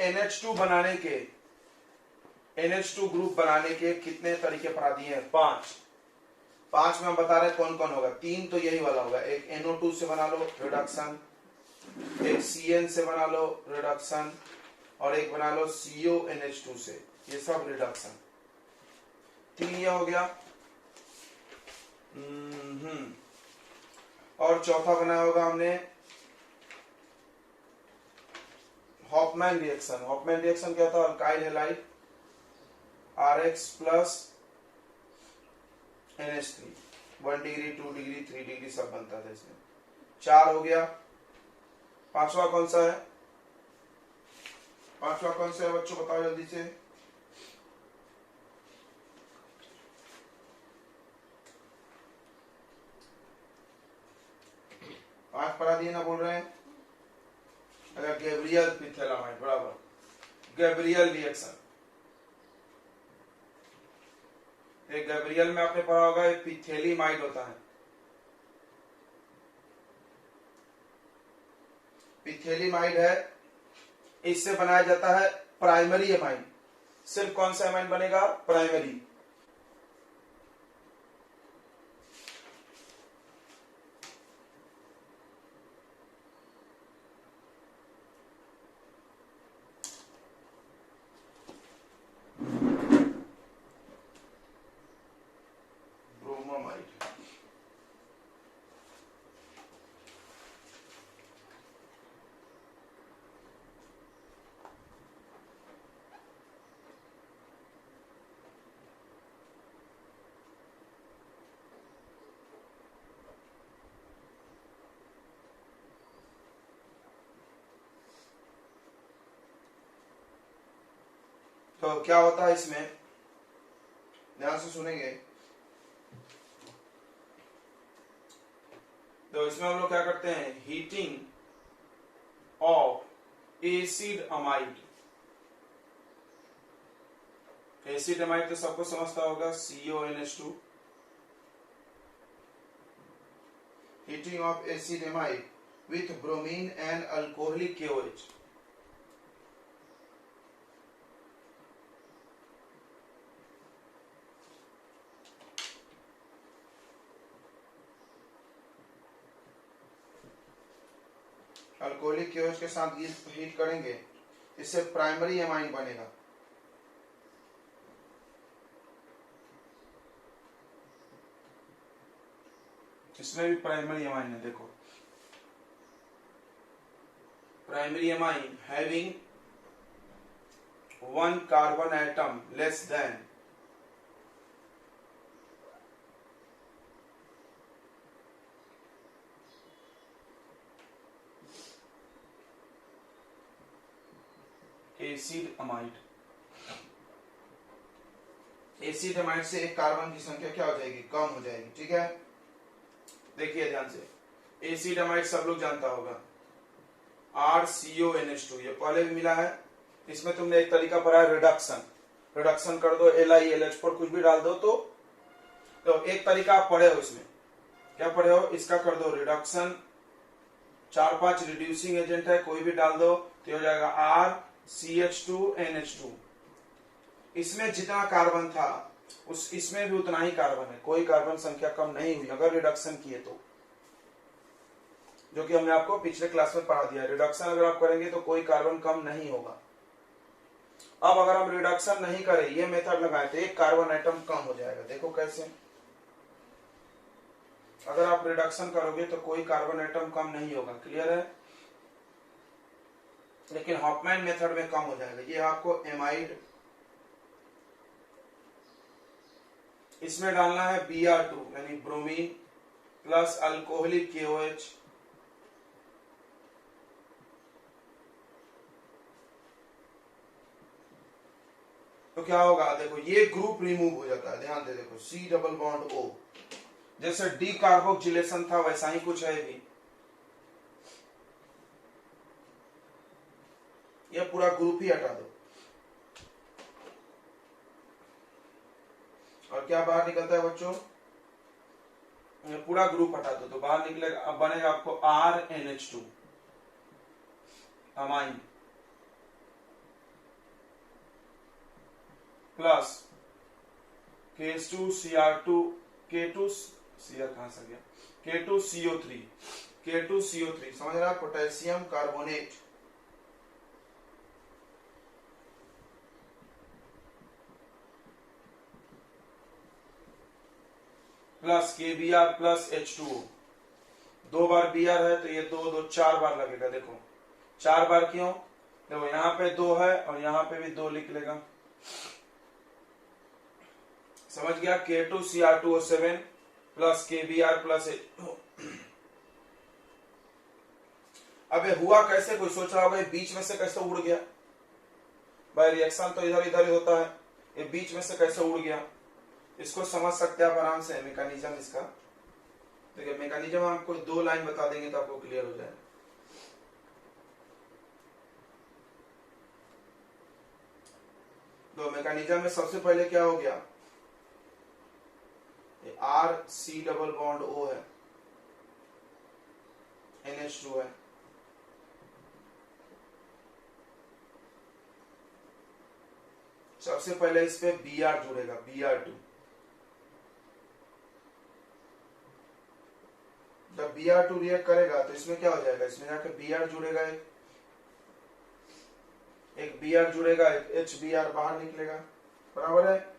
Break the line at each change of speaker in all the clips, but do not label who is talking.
NH2 बनाने के, NH2 group बनाने के कितने तरीके पढ़ा दिए हैं? 5 में हम बता रहे हैं कौन कौन होगा। 3 तो यही वाला होगा, एक NO2 से बना लो रिडक्शन, एक CN से बना लो रिडक्शन, और एक बना लो CONH2 से, ये सब रिडक्शन। 3 ये हो गया। और चौथा बनाया होगा हमने हॉफमैन रिएक्शन। हॉफमैन रिएक्शन क्या था? Alkyl halide RH plus NH3, 1 degree 2 degree 3 degree सब बनता था इसमें। 4 हो गया। पांचवा कौन सा है? पांचवा कौन सा है बच्चों, बताओ जल्दी से। आज पढ़ा दिए ना, बोल रहे हैं। अगर गैब्रियल पिथेलामाइड, बराबर, गैब्रियल रिएक्शन। एक गैब्रियल में आपने पढ़ा होगा एक पिथेलीमाइड होता है। पिथेलीमाइड है, इससे बनाया जाता है प्राइमरी एमाइन। सिर्फ कौन सा एमाइन बनेगा? प्राइमरी। ब्रोमोमाइड। तो क्या होता है इसमें, ध्यान से सुनेंगे। तो इसमें हम लोग क्या करते हैं? Heating of acid amide. Acid amide तो सबको समझता होगा, CONH2। Heating of acid amide with bromine and alcoholic KOH। Alcoholic KOH के साथ हीट करेंगे, इससे प्राइमरी एमाइन बनेगा। इसमें भी प्राइमरी एमाइन है, देखो। Primary amine having 1 carbon atom less than acid amide. Acid amide से एक कार्बन की संख्या क्या हो जाएगी? कम हो जाएगी। ठीक है, देखिए ध्यान से। एसिड अमाइड सब लोग जानता होगा, RCONH2, ये पहले भी मिला है। इसमें तुमने एक तरीका पढ़ा है रिडक्शन। रिडक्शन कर दो, LiLH4 कुछ भी डाल दो। तो एक तरीका आप पढ़े हो इसमें, क्या पढ़े हो? इसका कर दो रिडक्शन, 4-5 रिड्यूसिंग एजेंट है, कोई भी डाल दो तो हो जाएगा RCH2NH2। इसमें जितना कार्बन था इसमें भी उतना ही कार्बन है, कोई कार्बन संख्या कम नहीं हुई अगर रिडक्शन किए तो, जो कि हमने आपको पिछले क्लास में पढ़ा दिया। रिडक्शन अगर आप करेंगे तो कोई कार्बन कम नहीं होगा। अब अगर हम रिडक्शन नहीं करें, ये मेथड लगाए, तो एक कार्बन आइटम कम हो जाएगा। देखो कैसे, अगर आप रिडक्शन करोगे तो कोई कार्बन आइटम कम नहीं होगा। क्लियर है? लेकिन हॉफमैन मेथड में कम हो जाएगा। ये आपको एमाइड, इसमें डालना है Br2 यानी ब्रोमीन प्लस अल्कोहलिक KOH, तो क्या होगा? देखो ये ग्रुप रिमूव हो जाता है। ध्यान दे, देखो C डबल बॉन्ड O, जैसे डीकार्बोक्सिलेशन था वैसा ही कुछ है भी। ये पूरा ग्रुप ही हटा दो, और क्या बाहर निकलता है बच्चों? ये पूरा ग्रुप हटा दो तो बाहर निकलेगा, अब बनेगा आपको RNH2 amine. Plus K2Cr2 K2 Cr कहां से गया K2CO3 K2CO3 समझ रहा, potassium carbonate plus KBr plus H2O। 2 बार Br है तो ये 2 2 4 बार लगेगा। देखो 4 बार क्यों, देखो यहाँ पे 2 है और यहाँ पे भी 2 लिख लेगा। समझ गया, K2Cr2O7 plus KBr plus H2O। अब ये हुआ कैसे, कोई सोच रहा होगा ये बीच में से कैसे उड़ गया। भाई रिएक्शन तो इधर इधर ही होता है, ये बीच में से कैसे उड़ गया, इसको समझ सकते हैं आप आराम से मैकेनिज्म इसका। देखिए मैकेनिज्म आपको 2 लाइन बता देंगे तो आपको क्लियर हो जाएगा। तो मैकेनिज्म में सबसे पहले क्या हो गया, RC डबल बॉन्ड O है, NH2 है, सबसे पहले इस पे Br जुड़ेगा, Br2। जब Br2 रिएक्ट करेगा तो इसमें क्या हो जाएगा, इसमें जाके Br जुड़ेगा, एक Br जुड़ेगा, एक HBr बाहर निकलेगा, बराबर है।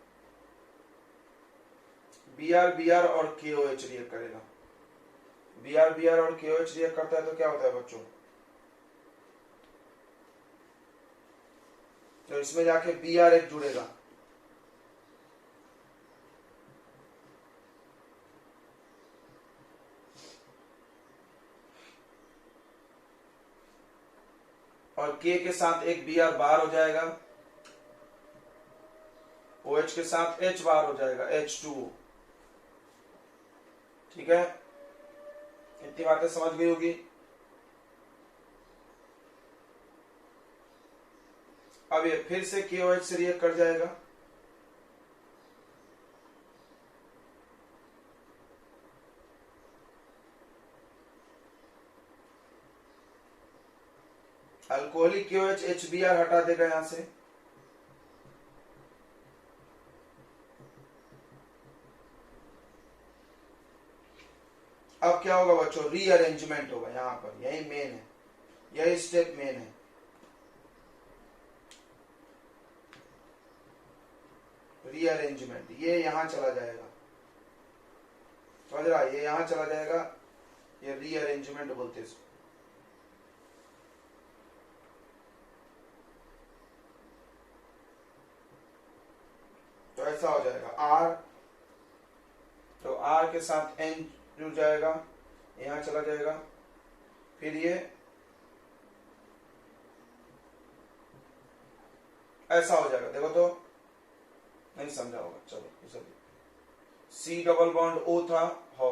Br और KOH रिएक्ट करेगा, Br और KOH रिएक्ट करता है तो क्या होता है बच्चों, तो इसमें जाके Br एक जुड़ेगा, और K के साथ एक Br बाहर हो जाएगा, OH के साथ H बाहर हो जाएगा, H2O। ठीक है, इतनी बातें समझ गई होगी। अब ये फिर से KOH से रिएक्ट कर जाएगा, अल्कोहलिक KOH HBr हटा देगा यहां से, अब क्या होगा बच्चों, रीअरेंजमेंट होगा यहां पर, यही मेन है, यही स्टेप मेन है। रीअरेंजमेंट, ये यहां चला जाएगा, समझ रहा, ये यहां चला जाएगा, ये रीअरेंजमेंट बोलते हैं इसको। तो ऐसा हो जाएगा R, तो R के साथ N जुड़ जाएगा, यहां चला जाएगा, फिर ये ऐसा हो जाएगा। देखो तो नहीं समझा होगा, चलो C डबल बॉन्ड O था, हो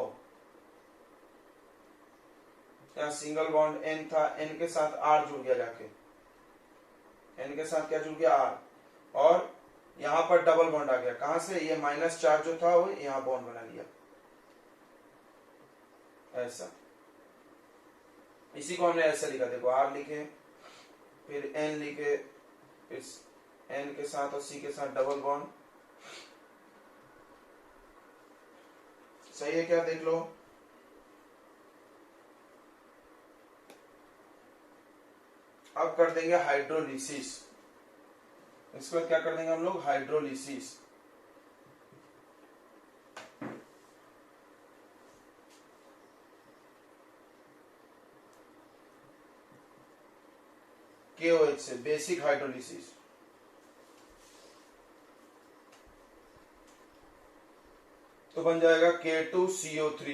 यहाँ सिंगल बॉन्ड N था, N के साथ R जुड़ गया, जाके N के साथ क्या जुड़ गया, R, और यहां पर डबल बॉन्ड आ गया, कहां से, ये माइनस चार्ज जो था वो यहां बॉन्ड बना लिया, ऐसा। इसी को हमने ऐसा लिखा, देखो R लिखे, फिर N लिखे, फिर N के साथ और C के साथ डबल बॉन्ड, सही है क्या, देख लो। अब कर देंगे हाइड्रोलिसिस, इसके बाद क्या कर देंगे हम लोग, हाइड्रोलिसिस। KOH से बेसिक हाइड्रोलिसिस, तो बन जाएगा K2CO3,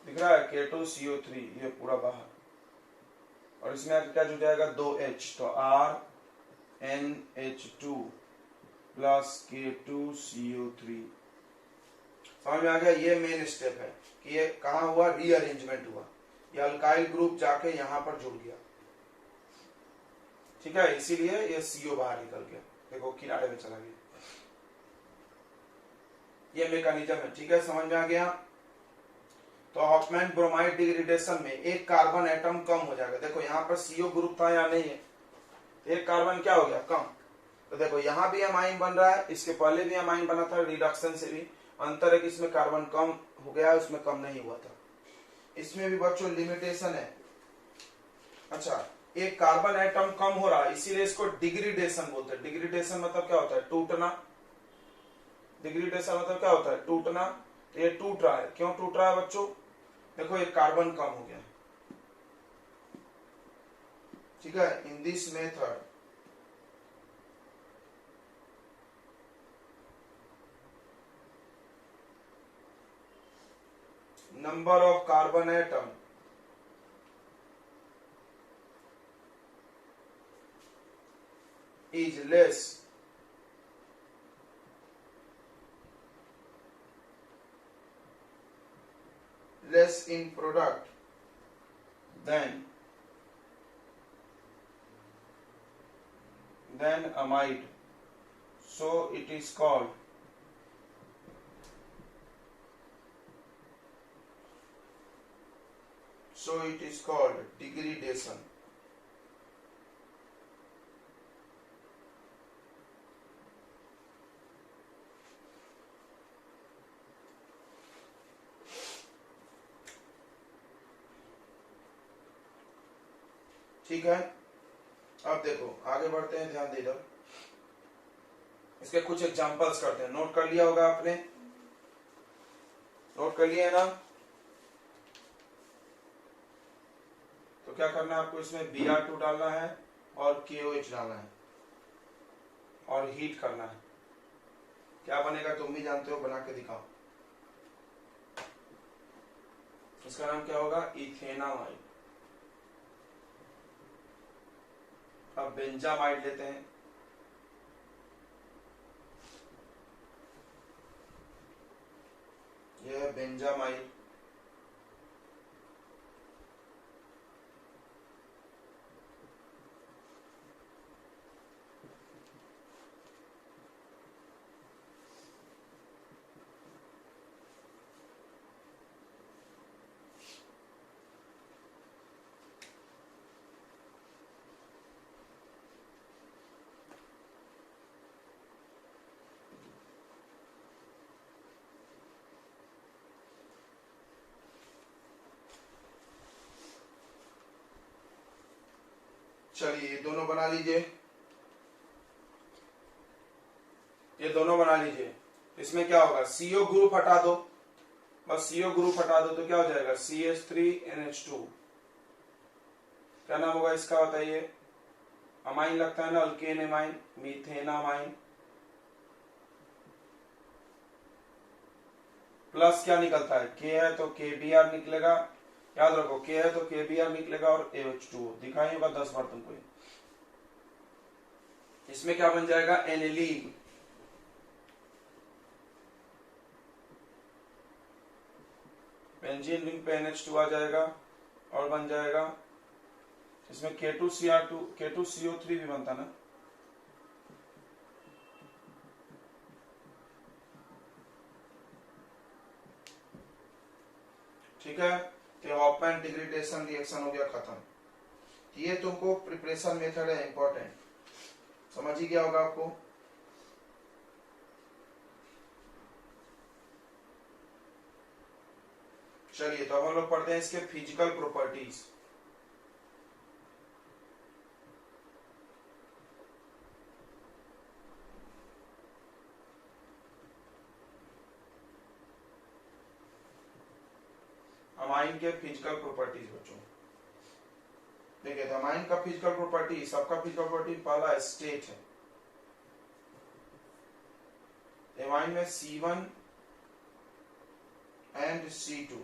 दिख रहा है K2CO3, ये पूरा बाहर, और इसमें आगे क्या जुड़ जाएगा, 2H, तो RNH2 प्लस K2CO3। समझ में आ गया, ये मेन स्टेप है कि ये कहां हुआ, रीअरेंजमेंट हुआ, ये अल्काइल ग्रुप जाके यहां पर जुड़ गया, ठीक है, इसीलिए ये CO बाहर निकल गया, देखो किनारे में चला गया, ये मैकेनिज्म है। ठीक है, समझ में आ गया। तो हॉफमैन ब्रोमाइड डिग्रेडेशन में एक कार्बन एटम कम हो जाएगा, देखो यहाँ पर CO ग्रुप था या नहीं है, एक कार्बन क्या हो गया, कम, तो देखो यहाँ भी अमाइन बन रहा है, इसके पहले भी अमाइन बना था रिडक्शन से भी। अंतर है कि इसमें कार्बन कम हो गया है, उसमें कम नहीं हुआ था। इसमें भी बच्चों लिमिटेशन है। अच्छा, एक कार्बन एटम कम हो रहा है, इसीलिए इसको डिग्रीडेशन बोलते हैं। डिग्रीडेशन मतलब क्या होता है? टूटना। डिग्रीडेशन मतलब क्या होता है? टूटना। तो ये टूट रहा है, क्यों टूट रहा है बच्चों? देखो एक कार्बन कम हो गया, ठीक है। In this method number of carbon atom is less in product than amide, so it is called degradation। ठीक है, अब देखो आगे बढ़ते हैं, ध्यान दे इधर। इसके कुछ एग्जांपल्स करते हैं। नोट कर लिया होगा आपने? नोट कर लिया है ना? तो क्या करना है आपको? इसमें Br2 डालना है और KOH डालना है और हीट करना है। क्या बनेगा तुम भी जानते हो, बना के दिखाओ। इसका नाम क्या होगा? इथेनामाइड। अब बेंजामाइड लेते हैं। यह है बेंजामाइड। चलिए ये दोनों बना लीजिए, ये दोनों बना लीजिए। इसमें क्या होगा? CO ग्रुप हटा दो, बस CO ग्रुप हटा दो तो क्या हो जाएगा? CH3NH2। क्या नाम होगा इसका बताइए? अमाइन लगता है ना, अल्केन एमाइन, मीथेनामाइन। प्लस क्या निकलता है? K है तो KBr निकलेगा, याद रखो K है तो KBr निकलेगा और AH2 दिखाई होगा 10 बार तुमको। इसमें क्या बन जाएगा? एनिलीन। बेंजीन रिंग पे NH2 आ जाएगा और बन जाएगा इसमें K2Cr2, K2CO3 भी बनता ना। ठीक है, तो हॉफमैन डिग्रेडेशन रिएक्शन हो गया खत्म। ये तुमको प्रिपरेशन मेथड है, इंपॉर्टेंट, समझ ही गया होगा आपको। चलिए तो हम लोग पढ़ते हैं इसके फिजिकल प्रॉपर्टीज। अमाइन के फिजिकल प्रॉपर्टीज बच्चों देखिए, तो अमाइन का फिजिकल प्रॉपर्टी, सबका फिजिकल प्रॉपर्टी पहला स्टेट है। एमाइन में C1 एंड C2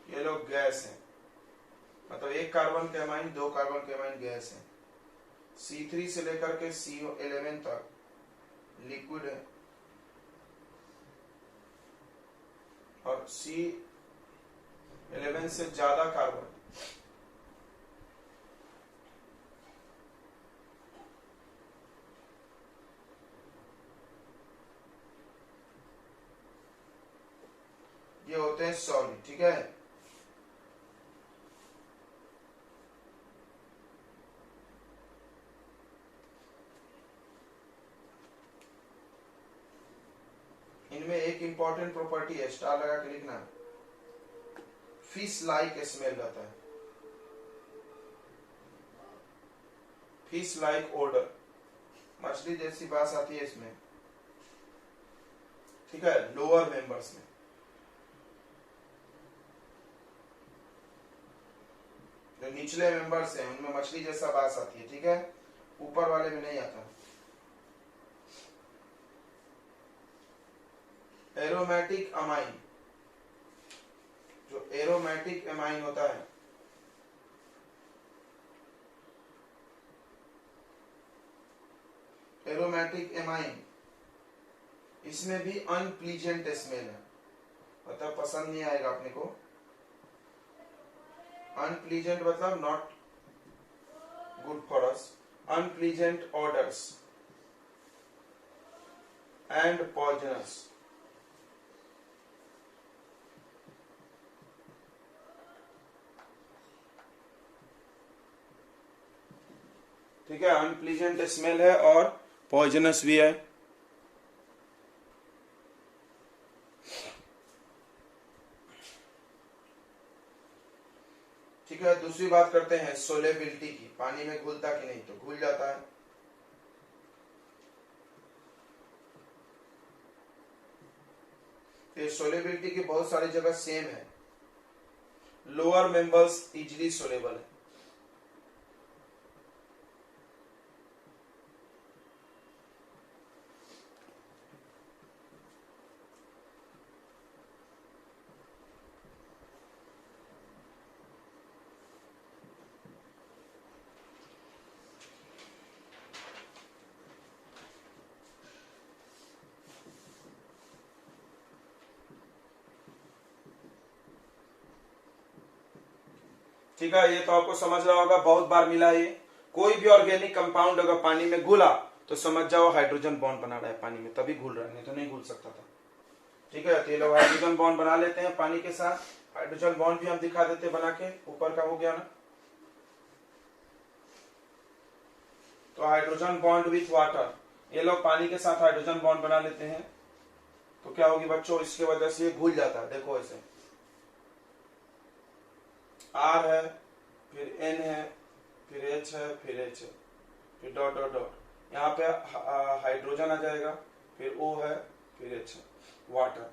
ये लोग गैस हैं, मतलब एक कार्बन के अमाइन, दो कार्बन के अमाइन गैस हैं। C3 से लेकर के C11 तक लिक्विड है और C11 से ज्यादा कार्बन ये होते हैं सॉलिड। ठीक है, इनमें एक इंपॉर्टेंट प्रॉपर्टी है, स्टार लगा के लिखना, फिश लाइक स्मेल रहता है, फिश लाइक ओडर, मछली जैसी बास आती है इसमें, ठीक है, लोअर मेंबर्स में। जो निचले मेंबर्स हैं उनमें मछली जैसा बास आती है, ठीक है, ऊपर वाले में नहीं आता। एरोमेटिक अमाइन, जो एरोमेटिक अमाइन होता है, एरोमेटिक अमाइन, इसमें भी अनप्लीजेंट स्मेल है, मतलब पसंद नहीं आएगा अपने को। अनप्लीजेंट मतलब not good for us, unpleasant odours and poisonous. ठीक है, अनप्लीजेंट स्मेल है और पॉइजनस भी है। ठीक है, दूसरी बात करते हैं सोलेबिलिटी की, पानी में घुलता कि नहीं, तो घुल जाता है। तो सोलेबिलिटी की बहुत सारी जगह सेम है, लोअर मेंबर्स इजिली सोलेबल है। ठीक है, ये तो आपको समझ रहा होगा, बहुत बार मिला ये। कोई भी ऑर्गेनिक कंपाउंड अगर पानी में घुला तो समझ जाओ हाइड्रोजन बॉन्ड बना रहा है पानी में, तभी घुल रहा है, नहीं तो नहीं घुल सकता था। ठीक है, तो ये लोग हाइड्रोजन बॉन्ड बना लेते हैं पानी के साथ। हाइड्रोजन बॉन्ड भी हम दिखा देते हैं बना के, ऊपर का हो गया ना। तो हाइड्रोजन बॉन्ड विथ वाटर, ये लोग पानी के साथ हाइड्रोजन बॉन्ड बना लेते हैं, तो क्या होगी बच्चों, इसके वजह से ये घुल जाता है। देखो ऐसे R है, फिर N है, फिर H है, फिर H है, फिर डॉट डॉट डॉट, यहाँ पे हाइड्रोजन आ जाएगा, फिर O है, फिर H है, वाटर।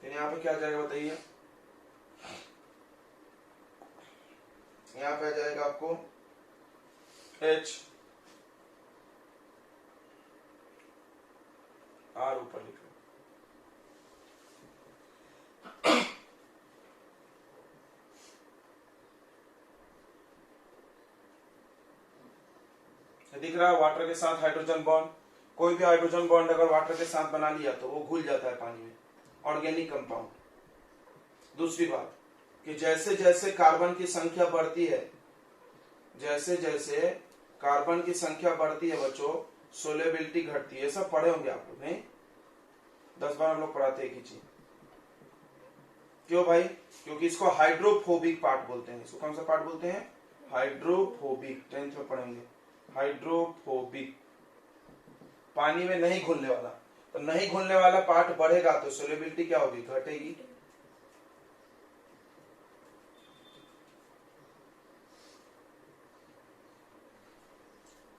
फिर यहाँ पे क्या आ जाएगा बताइए, यहाँ पे आ जाएगा आपको H, R ऊपर लिखो। दिख रहा है वाटर के साथ हाइड्रोजन बॉन्ड। कोई भी हाइड्रोजन बॉन्ड अगर वाटर के साथ बना लिया तो वो घुल जाता है पानी में, ऑर्गेनिक कंपाउंड। दूसरी बात कि जैसे जैसे कार्बन की संख्या बढ़ती है, जैसे जैसे कार्बन की संख्या बढ़ती है बच्चों, सोलेबिलिटी घटती है। सब पढ़े होंगे आप लोग, नहीं 10 बार हम लोग पढ़ाते हैं एक ही चीज। क्यों भाई, क्योंकि इसको हाइड्रोफोबिक पार्ट बोलते हैं। इसको कौन सा पार्ट बोलते हैं, हाइड्रोफोबिक, 10th में पढ़ेंगे। हाइड्रोफोबिक, पानी में नहीं घुलने वाला। तो नहीं घुलने वाला पार्ट बढ़ेगा तो सोलेबिलिटी क्या होगी, घटेगी।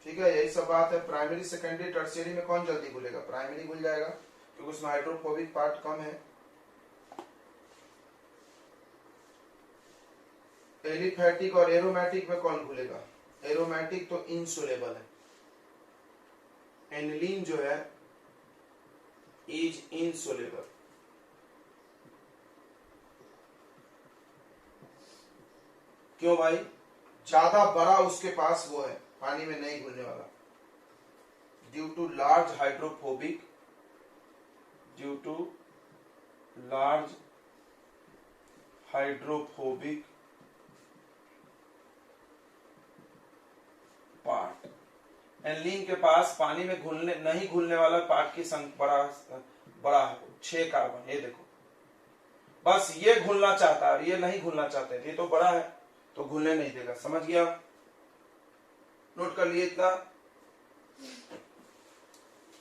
ठीक है, यही सब बात है। प्राइमरी सेकेंडरी टर्शियरी में कौन जल्दी घुलेगा, प्राइमरी घुल जाएगा क्योंकि उसमें हाइड्रोफोबिक पार्ट कम है। एलिफैटिक और एरोमेटिक में कौन घुलेगा, एरोमेटिक तो इनसोलेबल है। एनिलीन जो है इज इनसोलेबल। क्यों भाई, ज्यादा बड़ा उसके पास वो है, पानी में नहीं घुलने वाला। Due to large hydrophobic, due to large hydrophobic part. Aniline के पास पानी में घुलने नहीं घुलने वाला पार्ट की संख्या बड़ा है, 6 कार्बन। ये देखो, बस ये घुलना चाहता है, ये नहीं घुलना चाहते। ये तो बड़ा है तो घुलने नहीं देगा। समझ गया, नोट कर लिए इतना,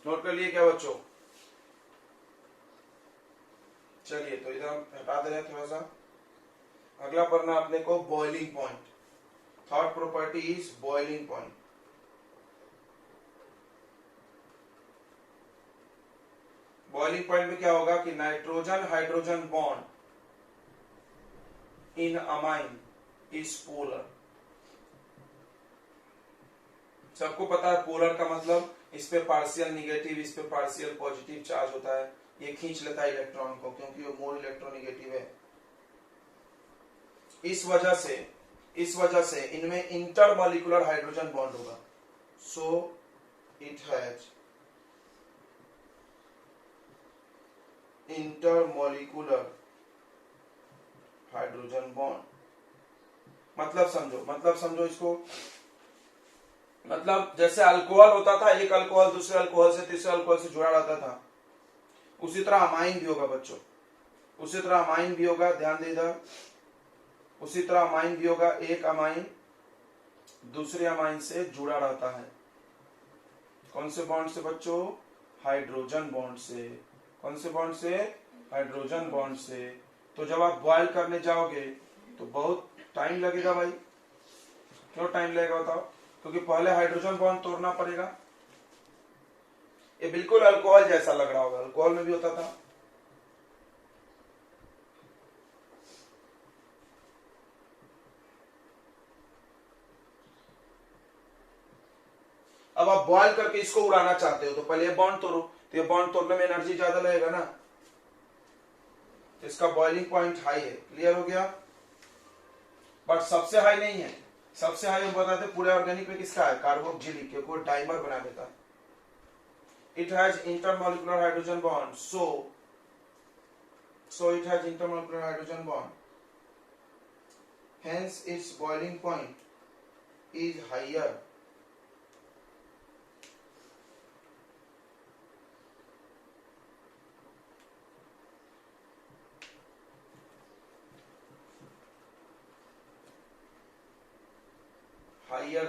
नोट कर लिए क्या बच्चों। चलिए तो इधर हम हटा दे रहे हैं थोड़ा सा। अगला पढ़ना अपने को boiling point. Third property is boiling point. Boiling point में क्या होगा कि nitrogen hydrogen bond in amine is polar. सबको पता है पोलर का मतलब इस पे पार्शियल निगेटिव, इस पे पार्शियल पॉजिटिव चार्ज होता है। ये खींच लेता है इलेक्ट्रॉन को क्योंकि वो मोर इलेक्ट्रोनिगेटिव है। इस वजह से इनमें इंटरमॉलिक्यूलर हाइड्रोजन बॉन्ड होगा। So it has intermolecular hydrogen bond. मतलब समझो इसको। मतलब जैसे अल्कोहल होता था, एक अल्कोहल दूसरे अल्कोहल से तीसरे अल्कोहल से जुड़ा रहता था, उसी तरह अमाइन भी होगा बच्चों। उसी तरह अमाइन भी होगा, ध्यान दे इधर। उसी तरह अमाइन भी होगा, एक अमाइन दूसरे अमाइन से जुड़ा रहता है। कौन से बॉन्ड से बच्चों? हाइड्रोजन बॉन्ड से। कौन से बॉन्ड से? हाइड्रोजन बॉन्ड से। तो जब आप बॉयल करने जाओगे तो बहुत टाइम लगेगा भाई। क्यों टाइम लगेगा बताओ? क्योंकि पहले हाइड्रोजन बॉन्ड तोड़ना पड़ेगा। ये बिल्कुल अल्कोहल जैसा लग रहा होगा, अल्कोहल में भी होता था। अब आप बॉयल करके इसको उड़ाना चाहते हो तो पहले ये बॉन्ड तोड़ो, तो ये बॉन्ड तोड़ने में एनर्जी ज्यादा लगेगा ना, तो इसका बॉइलिंग पॉइंट हाई है। क्लियर हो गया? बट सबसे हाई नहीं है। सबसे हाई हम बताते पूरे ऑर्गेनिक में किसका है? कार्बोक्जिलिक, क्योंकि वो डाइमर बना देता है। It has intermolecular hydrogen bond, so it has intermolecular hydrogen bond, hence its boiling point is higher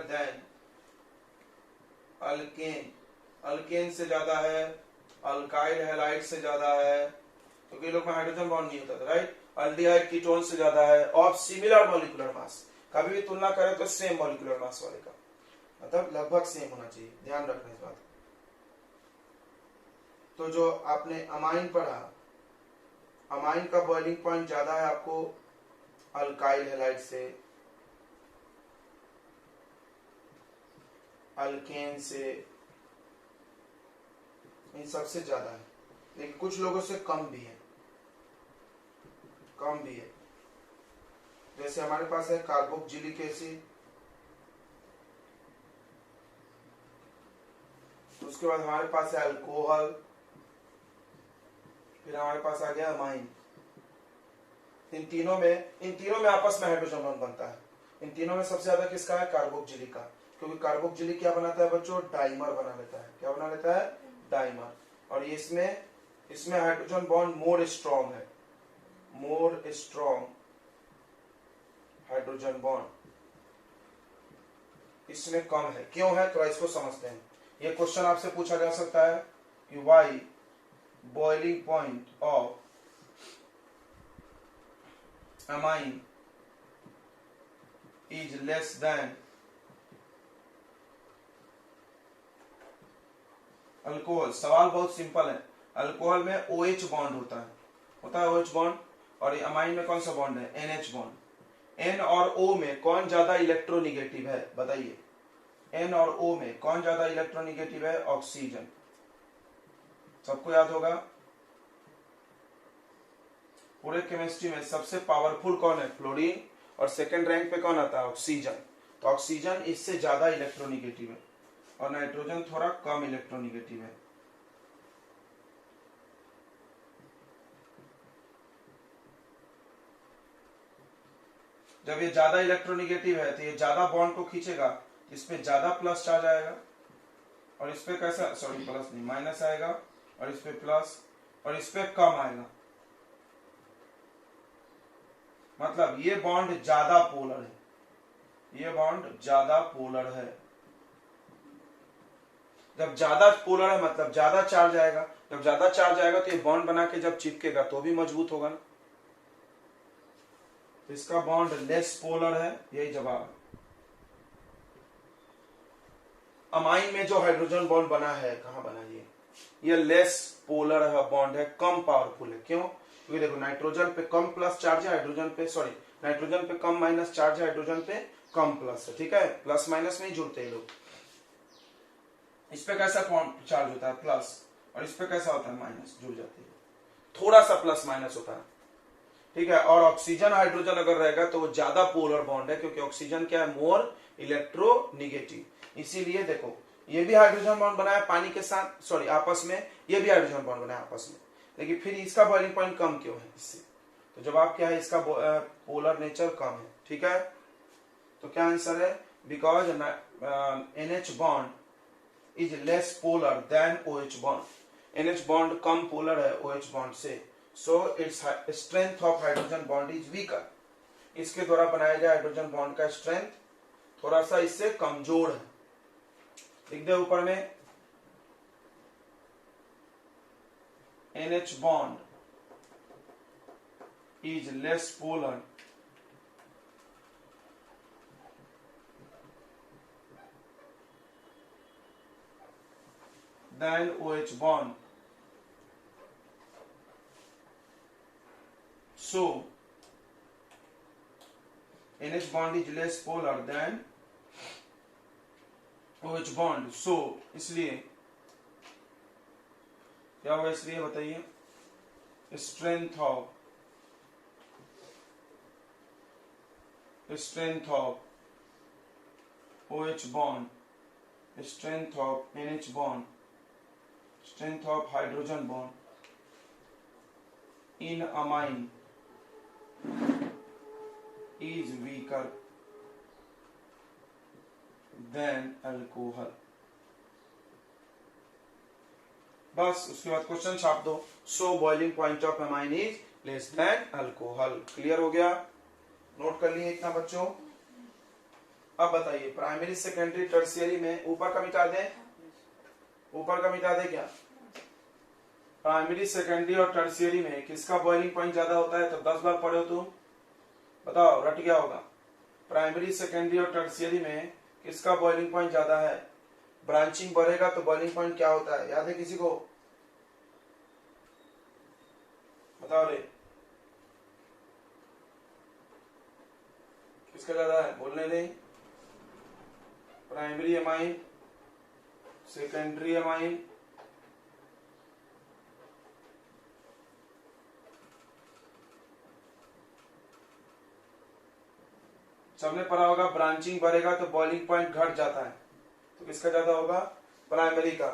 than alkane. Alkane से ज्यादा है, अल्काइल हैलाइड से ज्यादा है, तो कई लोग में हाइड्रोजन बॉन्ड नहीं होता था, राइट। अल्डिहाइड कीटोन से ज्यादा है, ऑफ सिमिलर मॉलिक्यूलर मास। कभी भी तुलना करें तो सेम मॉलिक्यूलर मास वाले का, मतलब लगभग सेम होना चाहिए, ध्यान रखना इस बात। तो जो आपने अमाइन पढ़ा, अमाइन का बॉइलिंग पॉइंट ज्यादा है आपको अल्काइल हैलाइड से, अल्केन से, इन सबसे ज्यादा है। लेकिन कुछ लोगों से कम भी है, कम भी है। जैसे हमारे पास है कार्बोक्जिलिक एसिड, उसके बाद हमारे पास है अल्कोहल, फिर हमारे पास आ गया अमाइन। इन तीनों में आपस में हाइड्रोजन बॉन्ड बनता है। इन तीनों में सबसे ज्यादा किसका है? कार्बोक्जिलिक का, क्योंकि कार्बोक्जिलिक क्या बनाता है बच्चों? डाइमर बना लेता है। क्या बना लेता है? डाइमर। और ये इसमें हाइड्रोजन बॉन्ड मोर स्ट्रॉन्ग है, मोर स्ट्रॉन्ग हाइड्रोजन बॉन्ड इसमें कम है। क्यों है? थोड़ा इसको समझते हैं। ये क्वेश्चन आपसे पूछा जा सकता है कि why boiling point of amine is less than alcohol. सवाल बहुत सिंपल है। अल्कोहल में OH बॉन्ड होता है OH बॉन्ड, और अमाइन में कौन सा बॉन्ड है? NH bond. N और O में कौन ज्यादा इलेक्ट्रोनिगेटिव है? बताइए। N और O में कौन ज्यादा इलेक्ट्रोनिगेटिव है? ऑक्सीजन। सबको याद होगा। पूरे केमिस्ट्री में सबसे पावरफुल कौन है? फ्लोरीन। और सेकंड रैंक पे कौन आता है? ऑक्सीजन। तो ऑक्सीजन इससे ज्यादा इलेक्ट्रोनिगेटिव है, और नाइट्रोजन थोड़ा कम इलेक्ट्रोनिगेटिव है। जब ये ज्यादा इलेक्ट्रोनिगेटिव है तो ये ज्यादा बॉन्ड को खींचेगा, इस पे ज्यादा प्लस चार्ज आएगा, और इस पे कैसा, सॉरी प्लस नहीं माइनस आएगा, और इस पे प्लस, और इस पे कम आएगा। मतलब ये बॉन्ड ज्यादा पोलर है, ये बॉन्ड ज्यादा पोलर है। जब ज्यादा पोलर है मतलब ज्यादा चार्ज आएगा, जब ज्यादा चार्ज आएगा तो ये बॉन्ड बना के जब चिपकेगा तो भी मजबूत होगा ना। तो इसका बॉन्ड लेस पोलर है, यही जवाब है। अमाइन में जो हाइड्रोजन बॉन्ड बना है, कहां बना ये लेस पोलर है, बॉन्ड है, कम पावरफुल है। क्यों? क्योंकि देखो नाइट्रोजन पे कम प्लस चार्ज है, हाइड्रोजन पे सॉरी नाइट्रोजन पे कम माइनस चार्ज है, हाइड्रोजन पे कम प्लस है। ठीक है, प्लस माइनस में ही जुड़ते हैं लोग। इस पे कैसा चार्ज होता है प्लस, और इस पे कैसा होता है माइनस, जुड़ जाती है, थोड़ा सा प्लस माइनस होता है। ठीक है, और ऑक्सीजन हाइड्रोजन अगर रहेगा तो वो ज्यादा पोलर बॉन्ड है, क्योंकि ऑक्सीजन क्या है, मोर इलेक्ट्रोनिगेटिव। इसीलिए देखो ये भी हाइड्रोजन बॉन्ड बनाया पानी के साथ, सॉरी आपस में, ये भी हाइड्रोजन बॉन्ड बनाया आपस में, लेकिन फिर इसका बॉइलिंग पॉइंट कम क्यों है इससे? तो जवाब क्या है, इसका पोलर नेचर कम है। ठीक है, तो क्या आंसर है, because NH bond is less polar than OH bond. NH bond कम पोलर है OH बॉन्ड से, so its strength of hydrogen bond is weaker. इसके द्वारा बनाया गया हाइड्रोजन बॉन्ड का स्ट्रेंथ थोड़ा सा इससे कमजोर है। लिख दे ऊपर में, NH bond is less polar than OH bond, so NH bond is less polar than OH bond, so इसलिए क्या होगा, इसलिए बताइए, strength of OH bond, strength of NH bond, strength of hydrogen bond in amine is weaker than alcohol। बस उसके बाद question छाप दो, सो boiling point of amine is less than alcohol. Clear हो गया, नोट कर लिए इतना बच्चों। अब बताइए प्राइमरी सेकेंडरी टर्शियरी में ऊपर का मिटा दें, ऊपर का मिटा दे क्या? प्राइमरी सेकेंडरी और टर्शियरी में किसका बॉइलिंग पॉइंट ज्यादा होता है? तो 10 बार पढ़े हो तुम, बताओ रट गया होगा। प्राइमरी सेकेंडरी और टर्शियरी में किसका बॉइलिंग पॉइंट ज्यादा है? ब्रांचिंग बढ़ेगा तो बॉइलिंग पॉइंट क्या होता है, याद है किसी को? बताओ रे, किसका ज्यादा है, बोलने नहीं। प्राइमरी अमाइन, सेकेंडरी अमाइन, सबने पढ़ा होगा ब्रांचिंग बढ़ेगा तो बॉइलिंग पॉइंट घट जाता है, तो किसका ज्यादा होगा? प्राइमरी का।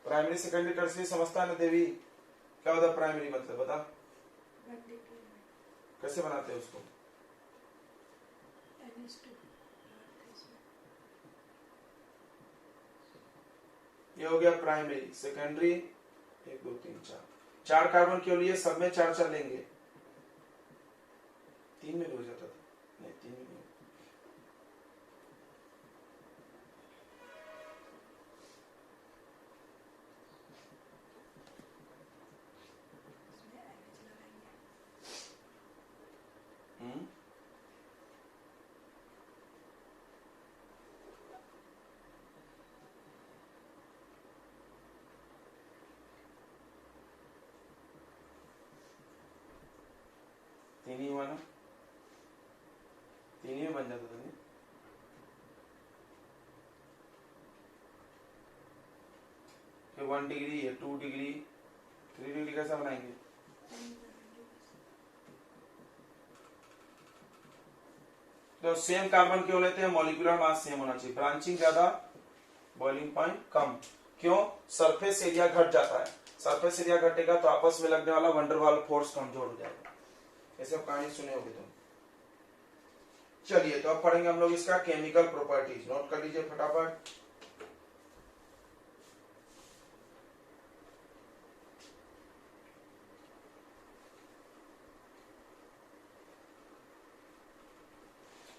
प्राइमरी सेकेंडरी टर्शियरी समझता है ना देवी, क्या होता है प्राइमरी मतलब, बता कैसे बनाते हैं उसको? ये हो गया प्राइमरी। सेकेंडरी 1 2 3 4 कार्बन क्यों लिए? सब में 4 लेंगे, 3 में भी हो जाता था, नहीं 3 में नहीं। तीन ही हुआ ना, 3 ही में बन जाता था नहीं? फिर 1 डिग्री है, 2 डिग्री, 3 डिग्री कैसा बनाएंगे? तो सेम कार्बन क्यों लेते हैं? मॉलिक्यूलर मास सेम होना चाहिए, ब्रांचिंग ज्यादा, बॉइलिंग पॉइंट कम। क्यों? सरफेस एरिया घट जाता है, सरफेस एरिया घटेगा तो आपस में लगने वाला वंडरवाल फोर्स कमजोर हो जाएगा। ऐसे कहानी सुने होगी तुम। चलिए तो अब पढ़ेंगे हम लोग इसका केमिकल प्रॉपर्टीज, नोट कर लीजिए फटाफट।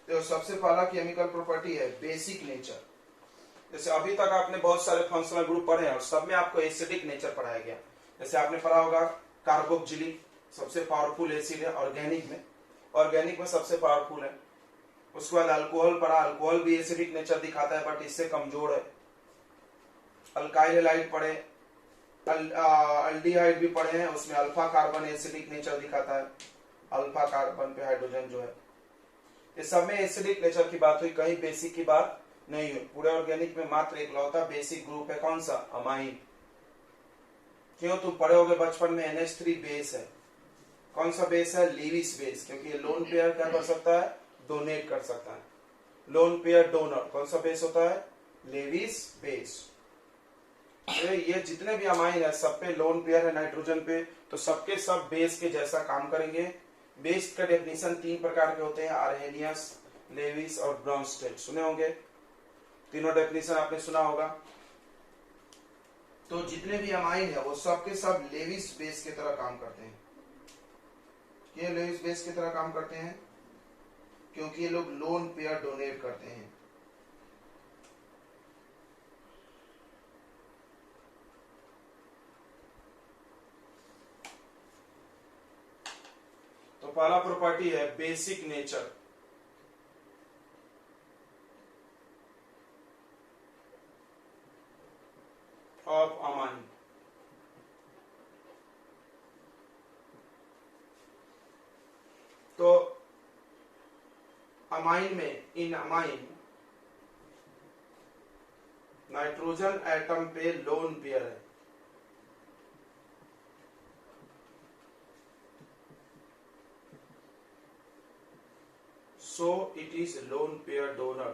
तो सबसे पहला केमिकल प्रॉपर्टी है बेसिक नेचर। जैसे अभी तक आपने बहुत सारे फंक्शनल ग्रुप पढ़े हैं और सब में आपको एसिडिक नेचर पढ़ाया गया। जैसे आपने पढ़ा होगा कार्बोक्जिलिक सबसे पावरफुल एसिड है ऑर्गेनिक में सबसे पावरफुल है। उसके बाद अल्कोहल पढ़ा, अल्कोहल भी एसिडिक नेचर दिखाता है बट इससे कमजोर है। अल्काइल हैलाइड पढ़े, अल्डिहाइड भी पढ़े हैं, उसमें अल्फा कार्बन एसिडिक नेचर दिखाता है, अल्फा कार्बन पे हाइड्रोजन जो है। इस सब में एसिडिक नेचर की बात हुई, कहीं बेसिक की बात नहीं हुई। पूरे ऑर्गेनिक में मात्र इकलौता बेसिक ग्रुप है, कौन सा? अमाइन। क्यों? तुम पढ़े होगे बचपन में NH3 बेस है। कौन सा बेस है? लीविस बेस, क्योंकि ये लोन पेयर क्या कर सकता है? डोनेट कर सकता है। लोन पेयर डोनर कौन सा बेस होता है? Lewis base. तो ये जितने भी अमाइन है सब पे लोन पेयर है नाइट्रोजन पे, तो सबके सब बेस के जैसा काम करेंगे। बेस का डेफिनेशन 3 प्रकार के होते हैं, आर्हेनियस, लेविस और ब्रॉन्स्टेड। सुने होंगे, तीनों डेफिनेशन आपने सुना होगा। तो जितने भी अमाइन है वो सबके सब लेविस बेस की तरह काम करते हैं। ये लेविस बेस की तरह काम करते हैं क्योंकि ये लोग लोन पेयर डोनेट करते हैं। तो पहला प्रॉपर्टी है बेसिक नेचर। Of amine. तो अमाइन में, इन अमाइन नाइट्रोजन एटम पे लोन पेयर है, so it is lone pair donor।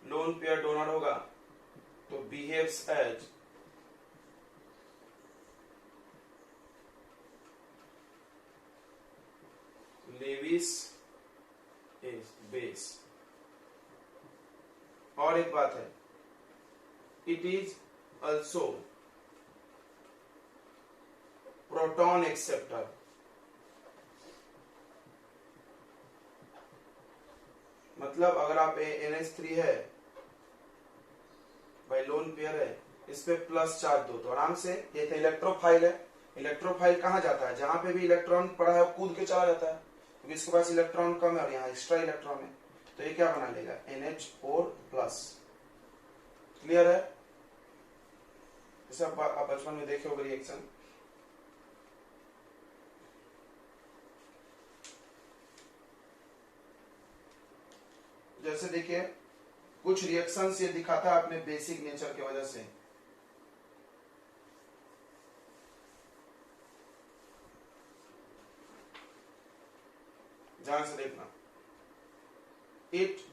Lone pair donor होगा तो behaves as Lewis is base. और एक बात है, it is also proton acceptor. मतलब अगर आप NH3 है भाई, लोन पेयर है, इस पे प्लस चार्ज दो तो आराम से, ये तो इलेक्ट्रोफाइल है। इलेक्ट्रोफाइल कहाँ जाता है? जहां पे भी इलेक्ट्रॉन पड़ा है वो कूद के चला जाता है, क्योंकि इसके पास इलेक्ट्रॉन कम है और यहाँ एक्स्ट्रा इलेक्ट्रॉन है, तो ये क्या बना लेगा? NH4+। क्लियर है? जैसे आप बचपन में देखे होगे रिएक्शन। जैसे देखिए कुछ रिएक्शंस ये दिखाता है अपने बेसिक नेचर की वजह से। ध्यान से देखना, इट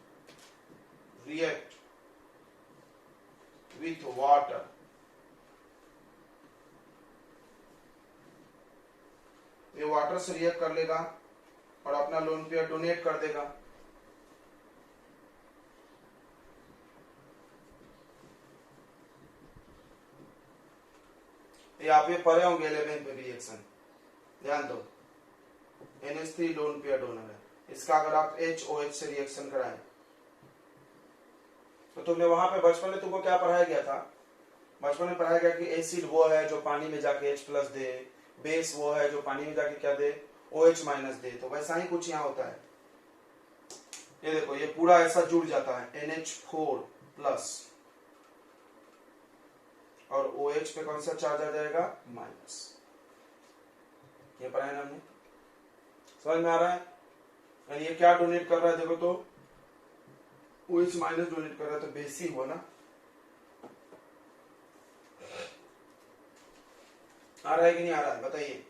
रिएक्ट विथ वाटर, ये वाटर से रिएक्ट कर लेगा और अपना लोन पेयर डोनेट कर देगा। ये आप ये पढ़े होंगे 11th में रिएक्शन, ध्यान दो। NH3 लोन पेयर डोनर है, इसका अगर आप HOH से रिएक्शन कराएं तो तुमने वहां पे बचपन में तुमको क्या पढ़ाया गया था? बचपन में पढ़ाया गया कि एसिड वो है जो पानी में जाके H+ दे, बेस वो है जो पानी में जाके क्या दे? OH- दे। तो वैसा ही कुछ यहाँ होता है। ये देखो, ये पूरा ऐसा जुड़ जाता है NH4+ और OH पे कौन सा चार्ज आ जाएगा? माइनस। ये पढ़ा ना हमने, समझ में आ रहा है? यानी ये क्या डोनेट कर रहा है? देखो तो OH- डोनेट कर रहा है, तो बेस ही हुआ ना। आ रहा है कि नहीं आ रहा है? बताइए।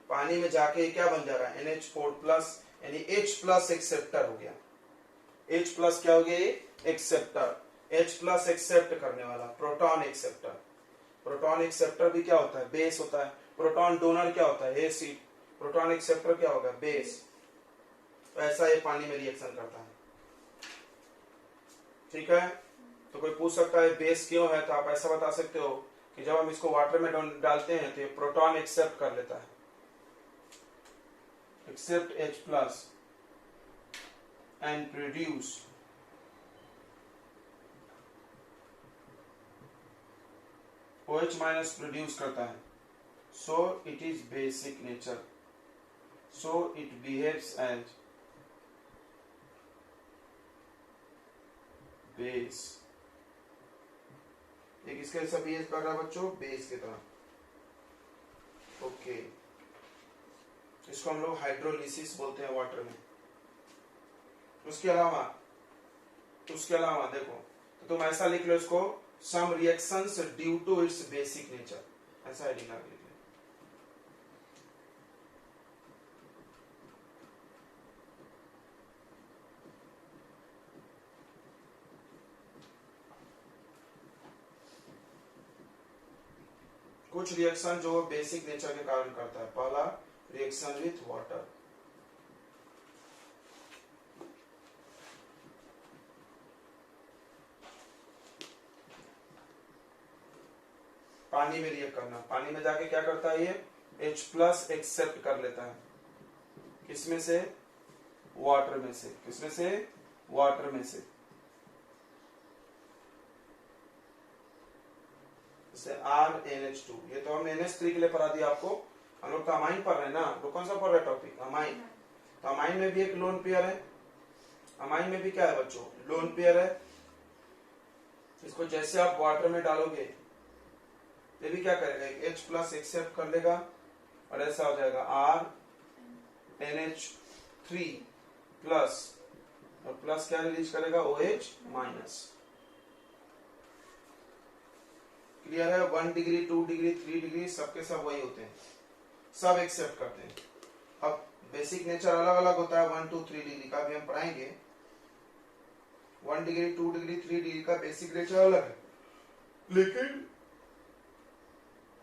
पानी में जाके क्या बन जा रहा है? NH4+, यानी H+ एक्सेप्टर हो गया। H+ क्या हो गया? ये एक्सेप्टर, H+ एक्सेप्ट करने वाला, प्रोटॉन एक्सेप्टर। प्रोटॉन एक्सेप्टर भी क्या होता है? बेस होता है। प्रोटॉन डोनर क्या होता है? एसिड। प्रोटॉन एक्सेप्टर क्या होगा? बेस। तो ऐसा ये पानी में रिएक्शन करता है। ठीक है? तो कोई पूछ सकता है बेस क्यों है, तो आप ऐसा बता सकते हो कि जब हम इसको वाटर में डालते हैं तो ये प्रोटॉन एक्सेप्ट कर लेता है, accept H plus and produce OH minus produce करता है, so it is basic nature, so it behaves as base. एक इसका ऐसा बिहेव कर रहा है बच्चों बेस की तरह। ओके, इसको हम लोग हाइड्रोलिसिस बोलते हैं वाटर में। उसके अलावा देखो तो तुम ऐसा लिख लो इसको, some reactions due to its basic nature, ऐसा हेडिंग लिख लो। कुछ रिएक्शन जो बेसिक नेचर के कारण करता है। पहला रिएक्शन विथ वाटर, पानी में रिएक्ट करना। पानी में जाके क्या करता है ये H प्लस एक्सेप्ट कर लेता है, किसमें से, वाटर में से। किसमें से, वाटर में से। RNH2, ये तो हमने NH3 के लिए पढ़ा दिया आपको। हम लोग तो अमाइन पढ़ रहे हैं ना, तो कौन सा पढ़ रहे टॉपिक, अमाइन। तो अमाइन में भी एक लोन पेयर है, अमाइन में भी क्या है बच्चों, लोन पेयर है। इसको जैसे आप वाटर में डालोगे ये भी क्या करेगा, H प्लस एक्सेप्ट कर लेगा और ऐसा हो जाएगा RNH3 प्लस, और प्लस क्या रिलीज करेगा, OH माइनस। क्लियर है। 1 डिग्री 2 डिग्री 3 डिग्री सबके सब वही होते हैं, सब एक्सेप्ट करते हैं। अब बेसिक नेचर अलग अलग होता है, 1 2 3 डिग्री का भी हम पढ़ाएंगे। 1 डिग्री 2 डिग्री 3 डिग्री का बेसिक नेचर अलग है, लेकिन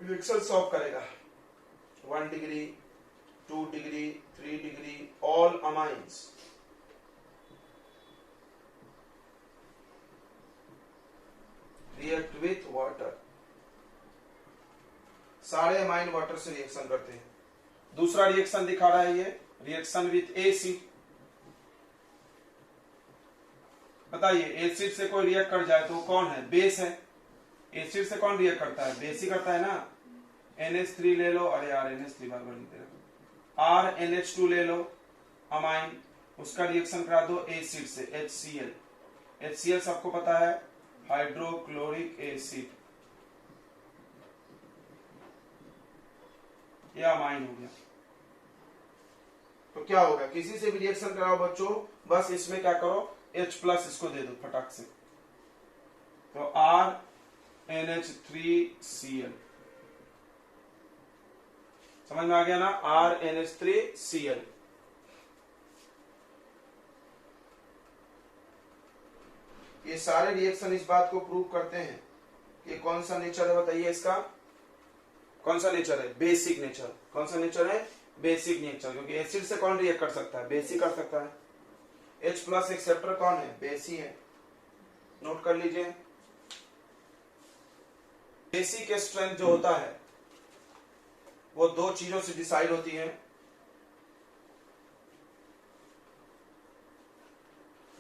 रिएक्शन सॉल्व करेगा। 1 degree 2 degree 3 degree all amines react with water, सारे अमाइन वाटर से रिएक्शन करते हैं। दूसरा रिएक्शन दिखा रहा है ये, रिएक्शन विथ एसिड। बताइए एसिड से कोई रिएक्ट कर जाए तो कौन है, बेस है। एसिड से कौन रिएक्ट करता है, बेस ही करता है ना। NH3 ले लो, अरे यार NH3 बार बार लिखते रहो। RNH2 ले लो अमाइन, उसका रिएक्शन करा दो एसिड से, HCl। HCl सबको पता है, हाइड्रोक्लोरिक एसिड, ये अमाइन हो गया। तो क्या होगा, किसी से भी रिएक्शन कराओ बच्चों, बस इसमें क्या करो, H प्लस इसको दे दो फटाक से, तो RNH3Cl, समझ में आ गया ना, RNH3Cl। ये सारे रिएक्शन इस बात को प्रूव करते हैं कि कौन सा नेचर है, बताइए इसका कौन सा नेचर है, बेसिक नेचर। कौन सा नेचर है, बेसिक नेचर, क्योंकि एसिड से कौन रिएक्ट कर सकता है, बेसिक कर सकता है। H प्लस एक्सेप्टर कौन है, बेसी है, नोट कर लीजिए। बेसिक स्ट्रेंथ जो होता है वो दो चीजों से डिसाइड होती है।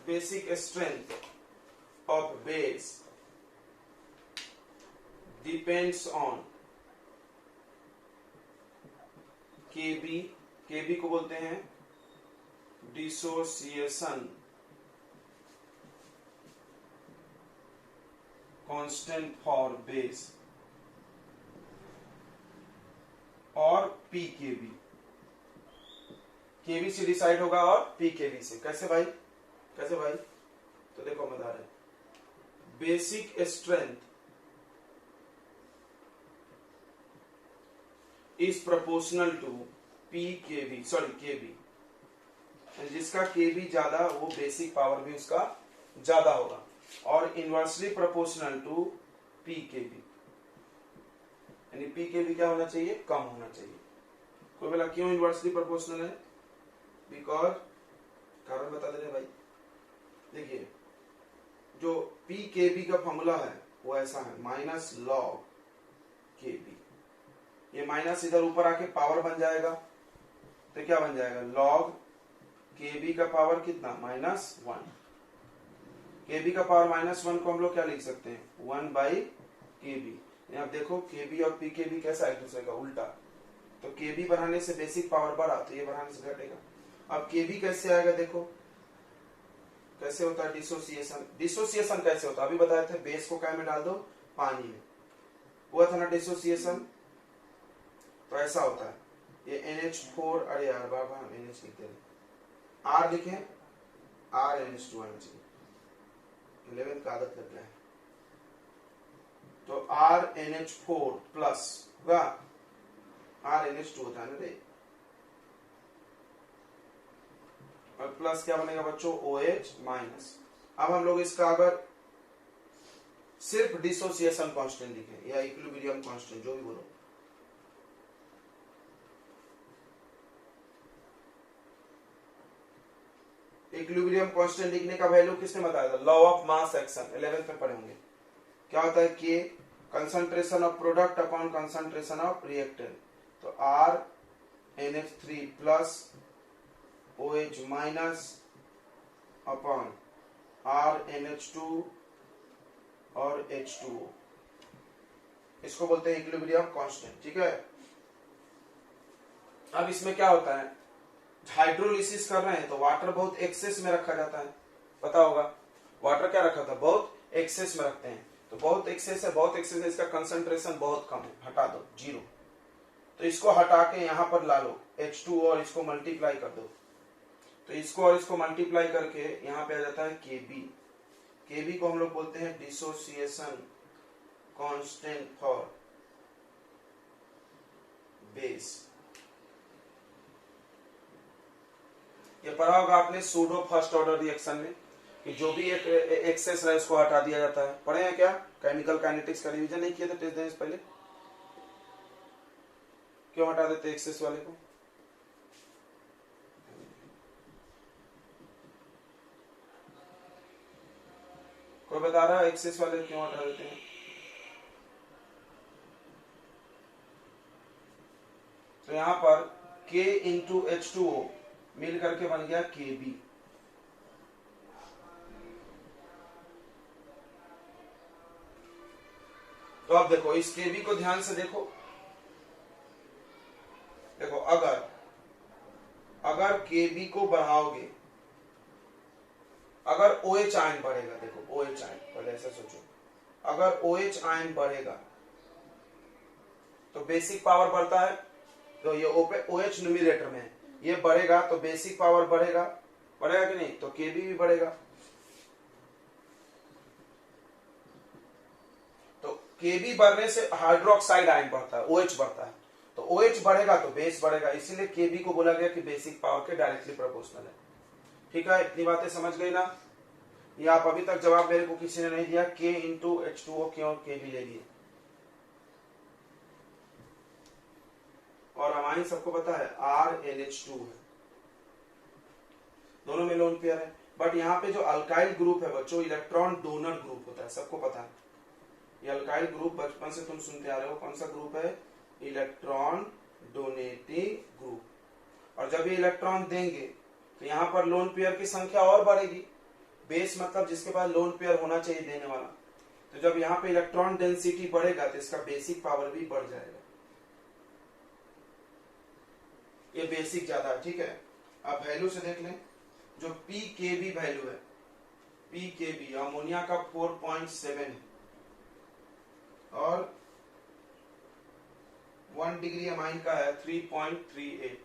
Basic strength of base depends on Kb, Kb को बोलते हैं डिसोसिएशन कांस्टेंट फॉर बेस, और pKb, Kb से डिसाइड होगा और pKb से। कैसे भाई, कैसे भाई, तो देखो मजा रहा है। Basic strength is proportional to pKb, sorry Kb, जिसका Kb ज्यादा वो बेसिक पावर भी उसका ज्यादा होगा, और इनवर्सली प्रोपोर्शनल टू pKb, यानी pKb क्या होना चाहिए, कम होना चाहिए। कोई बोला क्यों इनवर्सली प्रोपोर्शनल है, बिकॉज, कारण बता दे रहे भाई। देखिए जो pKb का फॉर्मूला है वो ऐसा है, माइनस लॉग के बी। ये माइनस इधर ऊपर आके पावर बन जाएगा, तो क्या बन जाएगा, लॉग के बी का पावर कितना, -1। के बी का पावर -1 को हम लोग क्या लिख सकते हैं, 1/kb। अब देखो के बी और पी के बी कैसा एक दूसरे का उल्टा, तो के बी बढ़ाने से बेसिक पावर बढ़ा, तो ये बढ़ाने से घटेगा। अब के बी कैसे आएगा, देखो कैसे होता है डिसोसिएशन। डिसोसिएशन कैसे होता है, अभी बताए थे, बेस को क्या में डाल दो, पानी में, हुआ था ना डिसोसिएशन। तो ऐसा होता है, ये NH4, अरे यार बार बार NH लिखते हैं, R लिखें, RNH2 आना चाहिए, 11th का आदत लग गया है। तो RNH4 प्लस होगा, RNH2 होता है ना रे, और प्लस क्या बनेगा बच्चों, OH माइनस। अब हम लोग इसका अगर सिर्फ डिसोसिएशन कांस्टेंट लिखें या इक्विलिब्रियम कांस्टेंट, जो भी बोलो, इक्विलिब्रियम कांस्टेंट लिखने का वैल्यू किसने बताया था, law of mass action, 11th में पढ़े होंगे। क्या होता है, के concentration of product upon concentration of reactant, तो RNH3 plus OH minus upon RNH2 और H2O, इसको बोलते हैं इक्विलिब्रियम कांस्टेंट, ठीक है। अब इसमें क्या होता है, हाइड्रोलिसिस कर रहे हैं तो वाटर बहुत एक्सेस में रखा जाता है, पता होगा, वाटर क्या रखा था, बहुत एक्सेस में रखते हैं, तो बहुत एक्सेस है, बहुत एक्सेस है, इसका कंसंट्रेशन बहुत कम है, हटा दो 0, तो इसको हटा के यहां पर ला लो H2 और इसको मल्टीप्लाई कर दो, तो इसको और इसको मल्टीप्लाई करके यहां पे आ जाता है Kb। Kb को हम लोग बोलते हैं डिसोसिएशन कांस्टेंट फॉर बेस। ये पढ़ा होगा आपने सूडो फर्स्ट ऑर्डर रिएक्शन में, कि जो भी एक एक्सेस है उसको हटा दिया जाता है, पढ़े हैं क्या, केमिकल काइनेटिक्स का रिवीजन नहीं किया था टेस्ट देने से पहले, क्यों हटा देते एक्सेस वाले को, कोई बता रहा है एक्सेस वाले क्यों हटा देते हैं, तो यहां पर K इंटू H2O मिल करके बन गया Kb। तो अब देखो इस Kb को ध्यान से देखो, देखो अगर Kb को बढ़ाओगे, अगर OH आयन बढ़ेगा, देखो OH आयन, पहले ऐसा सोचो, अगर OH आयन बढ़ेगा तो बेसिक पावर बढ़ता है, तो ये OH न्यूमरेटर में है, ये बढ़ेगा तो बेसिक पावर बढ़ेगा, बढ़ेगा कि नहीं, तो Kb भी बढ़ेगा, तो Kb बढ़ने से हाइड्रोक्साइड आयन बढ़ता है, OH बढ़ता है, तो OH बढ़ेगा तो बेस बढ़ेगा, इसीलिए Kb को बोला गया कि बेसिक पावर के डायरेक्टली प्रोपोर्शनल है। ठीक है, इतनी बातें समझ गई ना, ये आप अभी तक जवाब मेरे को किसी ने नहीं दिया, K इंटू H2O क्यों Kb ले लिए, और हमारी सबको पता है RNH2 है, दोनों में लोन पेयर है, बट यहाँ पे जो अल्काइल ग्रुप है बच्चों, इलेक्ट्रॉन डोनर ग्रुप होता है, सबको पता है, ये अल्काइल ग्रुप बचपन से तुम सुनते आ रहे हो, कौन सा ग्रुप है, इलेक्ट्रॉन डोनेटिंग ग्रुप, और जब ये इलेक्ट्रॉन देंगे तो यहाँ पर लोन पेयर की संख्या और बढ़ेगी, बेस मतलब जिसके पास लोन पेयर होना चाहिए देने वाला, तो जब यहाँ पे इलेक्ट्रॉन डेंसिटी बढ़ेगा तो इसका बेसिक पावर भी बढ़ जाएगा, ये बेसिक ज्यादा है, ठीक है। अब वैल्यू से देख लें, जो pKb वैल्यू है, pKb अमोनिया का 4.7 है और 1 डिग्री अमाइन का है 3.38,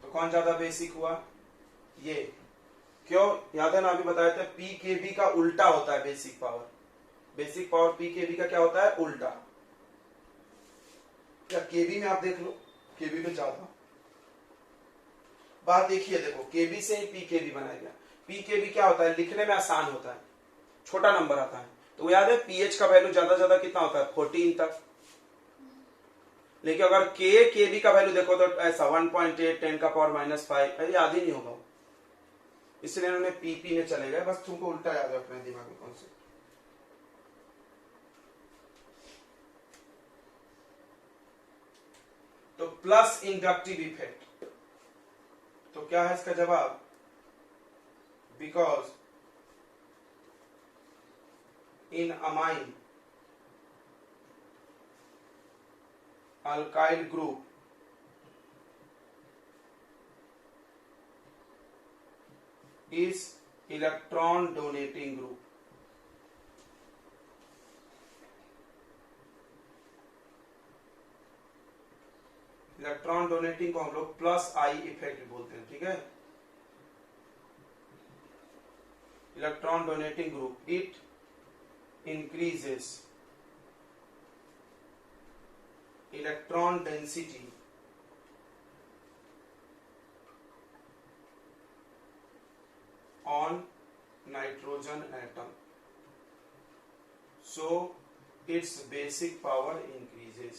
तो कौन ज्यादा बेसिक हुआ, ये, क्यों, याद है ना, अभी बताया था pKb का उल्टा होता है basic power, basic power pKb का क्या होता है, उल्टा, क्या Kb में आप देख लो, Kb में ज्यादा, बात देखिए, देखो Kb से ही pKb बनाया गया, pKb क्या होता है, लिखने में आसान होता है, छोटा नंबर आता है, तो याद है pH का वैल्यू ज्यादा ज्यादा कितना होता है, 14 तक, लेकिन अगर Kb का वैल्यू देखो तो ऐसा 1.8 10 का पावर -5, याद ही नहीं होगा, इसलिए इन्होंने pp में चले गए, बस तुमको उल्टा याद है अपने दिमाग में कॉन्सेप्ट। Plus inductive effect. तो क्या है इसका जवाब? Because in amine alkyl group is electron donating group। Electron donating को हम लोग प्लस आई इफेक्ट बोलते हैं, ठीक है। Electron donating group, it increases electron density on nitrogen atom, so its basic power increases।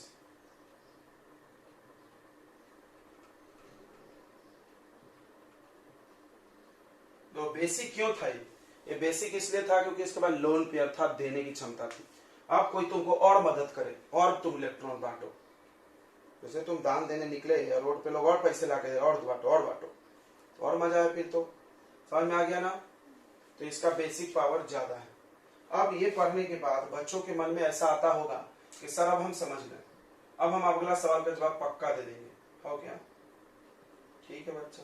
तो बेसिक क्यों था ये बेसिक इसलिए था क्योंकि इसके बाद लोन पेयर था, देने की क्षमता थी। अब कोई तुमको और मदद करे और तुम इलेक्ट्रॉन बांटो, जैसे तुम दान देने निकले या रोड पे लोग और पैसे लाके दे और बांटो और बांटो, तो और मजा है। फिर तो समझ में आ गया ना। तो इसका बेसिक पावर ज्यादा है। अब ये पढ़ने के बाद बच्चों के मन में ऐसा आता होगा कि सर अब हम समझ गए, अब हम अगला सवाल का जवाब पक्का दे देंगे। हो क्या? ठीक है बच्चा।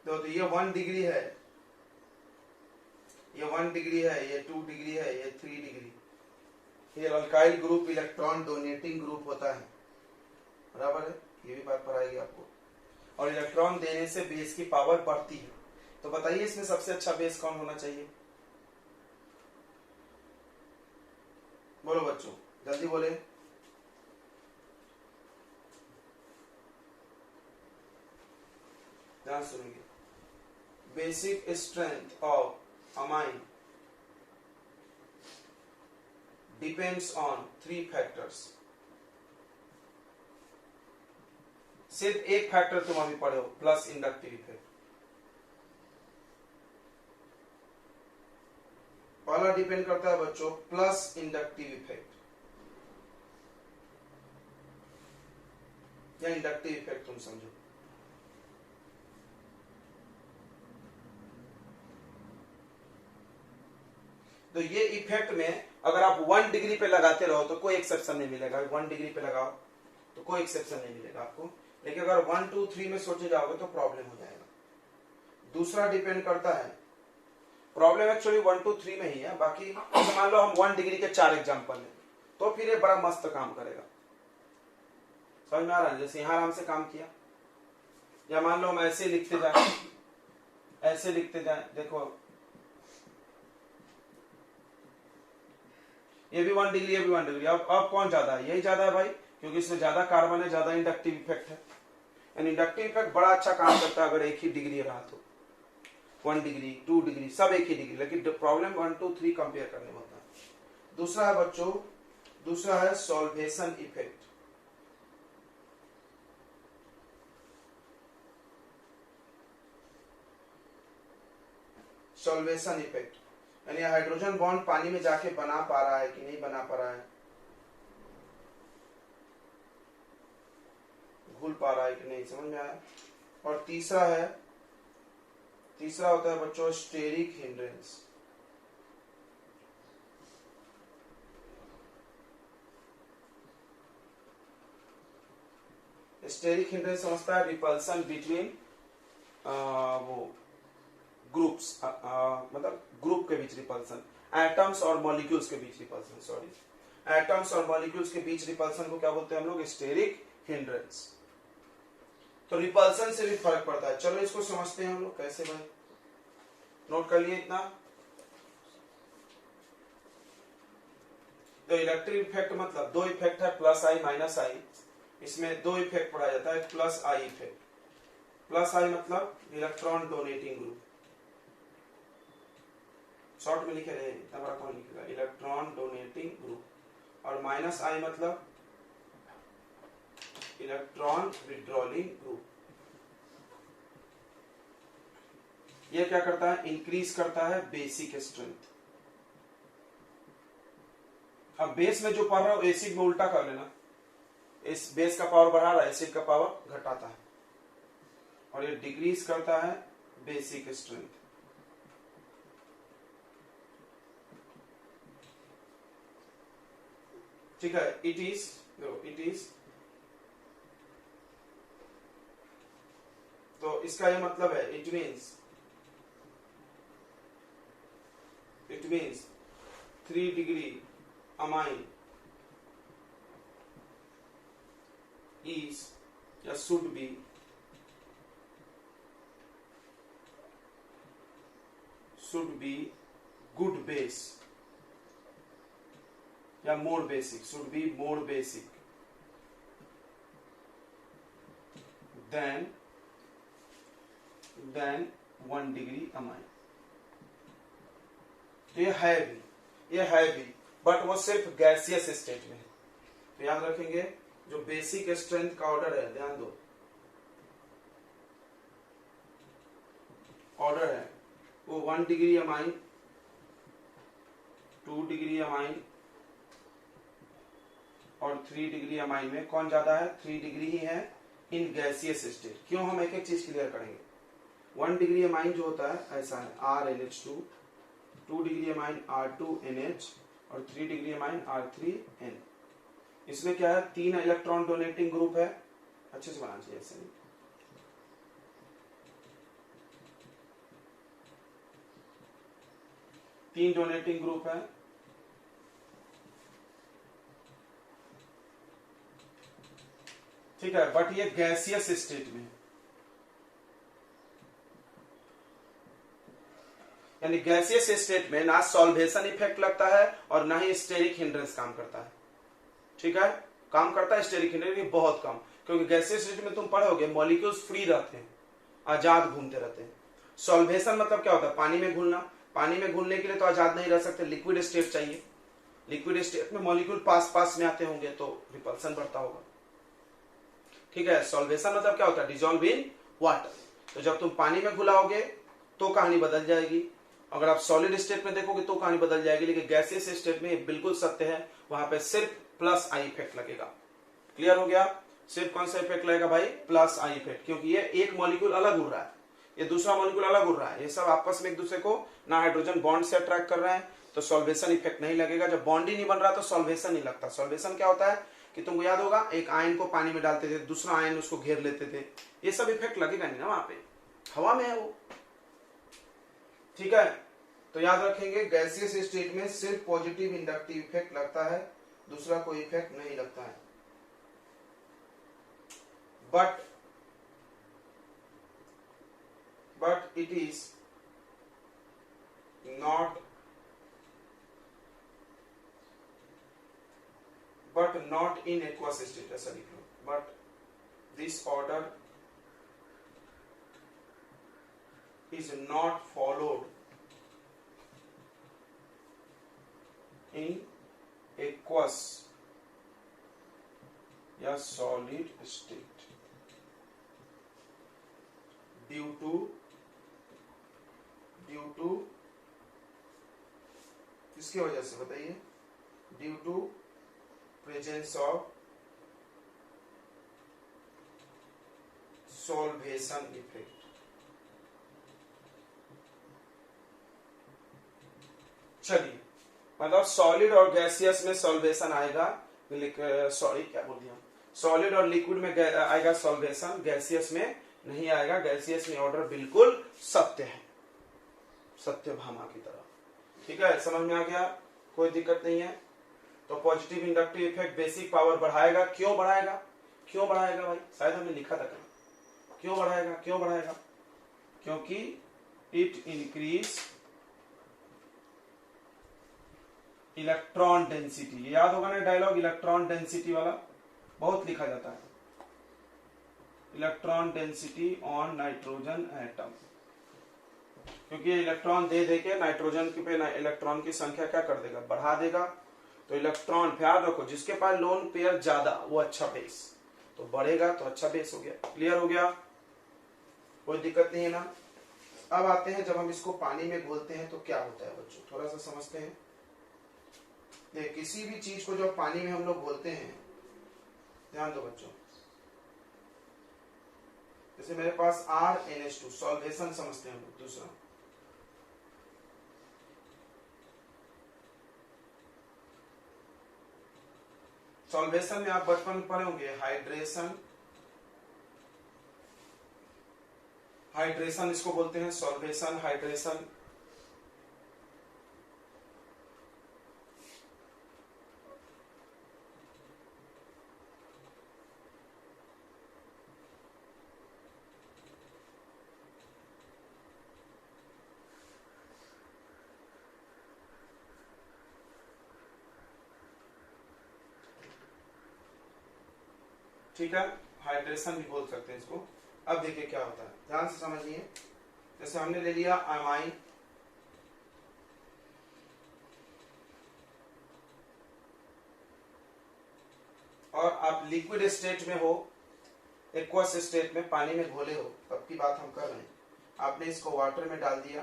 तो ये 1 डिग्री है, ये 1 डिग्री है, ये 2 डिग्री है, ये 3 डिग्री। ये alkyl group electron donating group होता है, बराबर है। ये भी बात पढ़ाएगी आपको। और इलेक्ट्रॉन देने से बेस की पावर बढ़ती है। तो बताइए इसमें सबसे अच्छा बेस कौन होना चाहिए? बोलो बच्चों, जल्दी बोले। ध्यान सुनेंगे। Basic strength of amine depends on 3 factors. सिर्फ एक फैक्टर तुम अभी पढ़े हो, प्लस इंडक्टिव इफेक्ट। पहला डिपेंड करता है बच्चों प्लस इंडक्टिव इफेक्ट या इंडक्टिव इफेक्ट, तुम समझो। तो ये इफेक्ट में अगर आप 1 डिग्री पे लगाते रहो तो कोई एक्सेप्शन नहीं मिलेगा। 1 डिग्री पे लगाओ तो कोई एक्सेप्शन नहीं मिलेगा आपको। लेकिन अगर 1, 2, 3 में सोचे जाओगे तो प्रॉब्लम हो जाएगा। दूसरा डिपेंड करता है, प्रॉब्लम एक्चुअली 1, 2, 3 में ही है। बाकी मान लो हम 1 डिग्री के 4 एग्जांपल लें तो फिर ये बड़ा मस्त काम करेगा। समझ में आ रहा है? जैसे यहां आराम से काम किया, या मान लो हम ऐसे लिखते जाए, ऐसे लिखते जाए। देखो ये भी 1 डिग्री, ये भी 1 डिग्री। अब कौन ज्यादा है? यही ज्यादा है भाई, क्योंकि इसमें ज्यादा कार्बन है, ज्यादा इंडक्टिव इफेक्ट है। एंड इंडक्टिव इफेक्ट बड़ा अच्छा काम करता है अगर एक ही डिग्री रहा तो। 1 डिग्री, 2 डिग्री, सब एक ही डिग्री। लेकिन प्रॉब्लम 1, 2, 3 कंपेयर करने में होता है। दूसरा है बच्चों, दूसरा है सॉल्वेशन इफेक्ट। सॉल्वेशन इफेक्ट यानी हाइड्रोजन बॉन्ड पानी में जाके बना पा रहा है कि नहीं बना पा रहा है, घुल पा रहा है कि नहीं। समझ में आया? और तीसरा होता है बच्चों स्टेरिक हिंड्रेंस। स्टेरिक हिंड्रेंस समझता है रिपल्सन बिटवीन वो ग्रुप्स, मतलब ग्रुप के बीच रिपल्सन, एटम्स और मॉलिक्यूल्स के बीच रिपल्सन। सॉरी, एटम्स और मॉलिक्यूल्स के बीच रिपल्सन को क्या बोलते हैं हम लोग? Steric hindrance. तो रिपल्सन से भी फर्क पड़ता है। चलो इसको समझते हैं हम लोग कैसे भाई, नोट कर लिए इतना। तो इलेक्ट्रिक इफेक्ट मतलब 2 इफेक्ट है, प्लस आई माइनस आई। इसमें 2 इफेक्ट पढ़ा जाता है, प्लस आई इफेक्ट। प्लस आई मतलब इलेक्ट्रॉन डोनेटिंग ग्रुप, शॉर्ट में लिखे रहे, इतना बड़ा कौन लिखेगा? Electron donating group. और माइनस आई मतलब इलेक्ट्रॉन विड्रॉलिंग ग्रुप। ये क्या करता है? इंक्रीज करता है बेसिक स्ट्रेंथ।
अब बेस में जो पढ़ रहा हो एसिड में उल्टा कर लेना, इस बेस का पावर बढ़ा रहा है, एसिड का पावर घटाता है, और ये डिक्रीज करता है बेसिक स्ट्रेंथ। ठीक है, इट इज तो इसका ये मतलब है it means 3 degree amine is या should be good base या more basic, should be more basic than 1 degree amine. तो ये है भी बट वो सिर्फ गैसियस स्टेट में है। तो याद रखेंगे जो बेसिक स्ट्रेंथ का ऑर्डर है, ध्यान दो, ऑर्डर है वो 1 डिग्री अमाइन, 2 डिग्री अमाइन और 3 डिग्री अमाइन में कौन ज्यादा है? 3 डिग्री ही है इन गैसियस स्टेट। क्यों? हम एक एक चीज क्लियर करेंगे। 1 डिग्री अमाइन जो होता है ऐसा है RNH2, 2 डिग्री अमाइन R2NH और 3 डिग्री अमाइन R3N। इसमें क्या है? 3 इलेक्ट्रॉन डोनेटिंग ग्रुप है, अच्छे से बनाना चाहिए ऐसे नहीं, तीन डोनेटिंग ग्रुप है, ठीक है, बट ये गैसियस स्टेट में, यानी गैसियस स्टेट में ना सॉल्वेशन इफेक्ट लगता है और ना ही स्टेरिक हिंड्रेंस काम करता है। ठीक है, काम करता है स्टेरिक हिंड्रेंस बहुत कम, क्योंकि गैसियस स्टेट में तुम पढ़ोगे मॉलिक्यूल्स फ्री रहते हैं, आजाद घूमते रहते हैं। सॉल्वेशन मतलब क्या होता है? पानी में घुलना। पानी में घुलने के लिए तो आजाद नहीं रह सकते, लिक्विड स्टेट चाहिए। लिक्विड स्टेट में मॉलिक्यूल पास पास में आते होंगे तो रिपल्सन बढ़ता होगा। ठीक है, सॉल्वेशन मतलब क्या होता है? Dissolve in water. तो जब तुम पानी में घुलाओगे तो कहानी बदल जाएगी, अगर आप सॉलिड स्टेट में देखोगे तो कहानी बदल जाएगी। लेकिन गैसियस स्टेट में ये बिल्कुल सत्य है, वहां पे सिर्फ प्लस आई इफेक्ट लगेगा। क्लियर हो गया? सिर्फ कौन सा इफेक्ट लगेगा भाई? प्लस आई इफेक्ट, क्योंकि ये एक मॉलिक्यूल अलग उड़ रहा है, ये दूसरा मॉलिक्यूल अलग उड़ रहा है, ये सब आपस में एक दूसरे को ना हाइड्रोजन बॉन्ड से अट्रैक्ट कर रहे हैं, तो सॉल्वेशन इफेक्ट नहीं लगेगा। जब बॉन्ड ही नहीं बन रहा तो सॉल्वेशन नहीं लगता। सॉल्वेशन क्या होता है कि तुमको याद होगा, एक आयन को पानी में डालते थे, दूसरा आयन उसको घेर लेते थे, ये सब इफेक्ट लगेगा नहीं ना, वहां पे हवा में है वो। ठीक है, तो याद रखेंगे गैसियस स्टेट में सिर्फ पॉजिटिव इंडक्टिव इफेक्ट लगता है, दूसरा कोई इफेक्ट नहीं लगता है। But it is not in aqueous state, ऐसा लिख लो। but this order is not followed in aqueous या solid state due to किसकी वजह से बताइए? Due to presence of solvation effect. चलिए, मतलब सॉलिड और गैसियस में सॉल्वेशन आएगा, सॉरी क्या बोल दिया, सॉलिड और लिक्विड में आएगा सॉल्वेशन, गैसियस में नहीं आएगा। गैसियस में ऑर्डर बिल्कुल सत्य है, सत्यभामा की तरह। ठीक है, समझ में आ गया? कोई दिक्कत नहीं है। तो positive inductive effect basic power बढ़ाएगा। क्यों बढ़ाएगा? क्यों बढ़ाएगा भाई? शायद हमने लिखा था कहीं, क्यों बढ़ाएगा? क्यों बढ़ाएगा? क्योंकि इट इंक्रीज इलेक्ट्रॉन डेंसिटी। याद होगा ना डायलॉग, इलेक्ट्रॉन डेंसिटी वाला बहुत लिखा जाता है, electron density on nitrogen atom. क्योंकि इलेक्ट्रॉन दे दे के नाइट्रोजन पे इलेक्ट्रॉन की संख्या क्या कर देगा? बढ़ा देगा। तो इलेक्ट्रॉन याद रखो, जिसके पास लोन पेयर ज्यादा वो अच्छा बेस, तो बढ़ेगा तो अच्छा बेस हो गया। क्लियर हो गया? कोई दिक्कत नहीं है ना? अब आते हैं जब हम इसको पानी में घोलते हैं तो क्या होता है बच्चों, थोड़ा सा समझते हैं।
देख किसी भी चीज को जब पानी में हम लोग घोलते हैं, ध्यान दो बच्चों, जैसे मेरे पास RNH2 सॉल्वेशन समझते हैं हम लोग। दूसरा सॉल्वेशन में आप बचपन में पढ़े होंगे हाइड्रेशन, हाइड्रेशन इसको बोलते हैं, सॉल्वेशन, हाइड्रेशन। ठीक है, हाइड्रेशन भी बोल सकते हैं इसको। अब देखिए क्या होता है, ध्यान से समझिए। जैसे हमने ले लिया अमाइन, और आप लिक्विड स्टेट में हो, एक्वस स्टेट में पानी में घोले हो, तब की बात हम कर रहे हैं। आपने इसको वाटर में डाल दिया,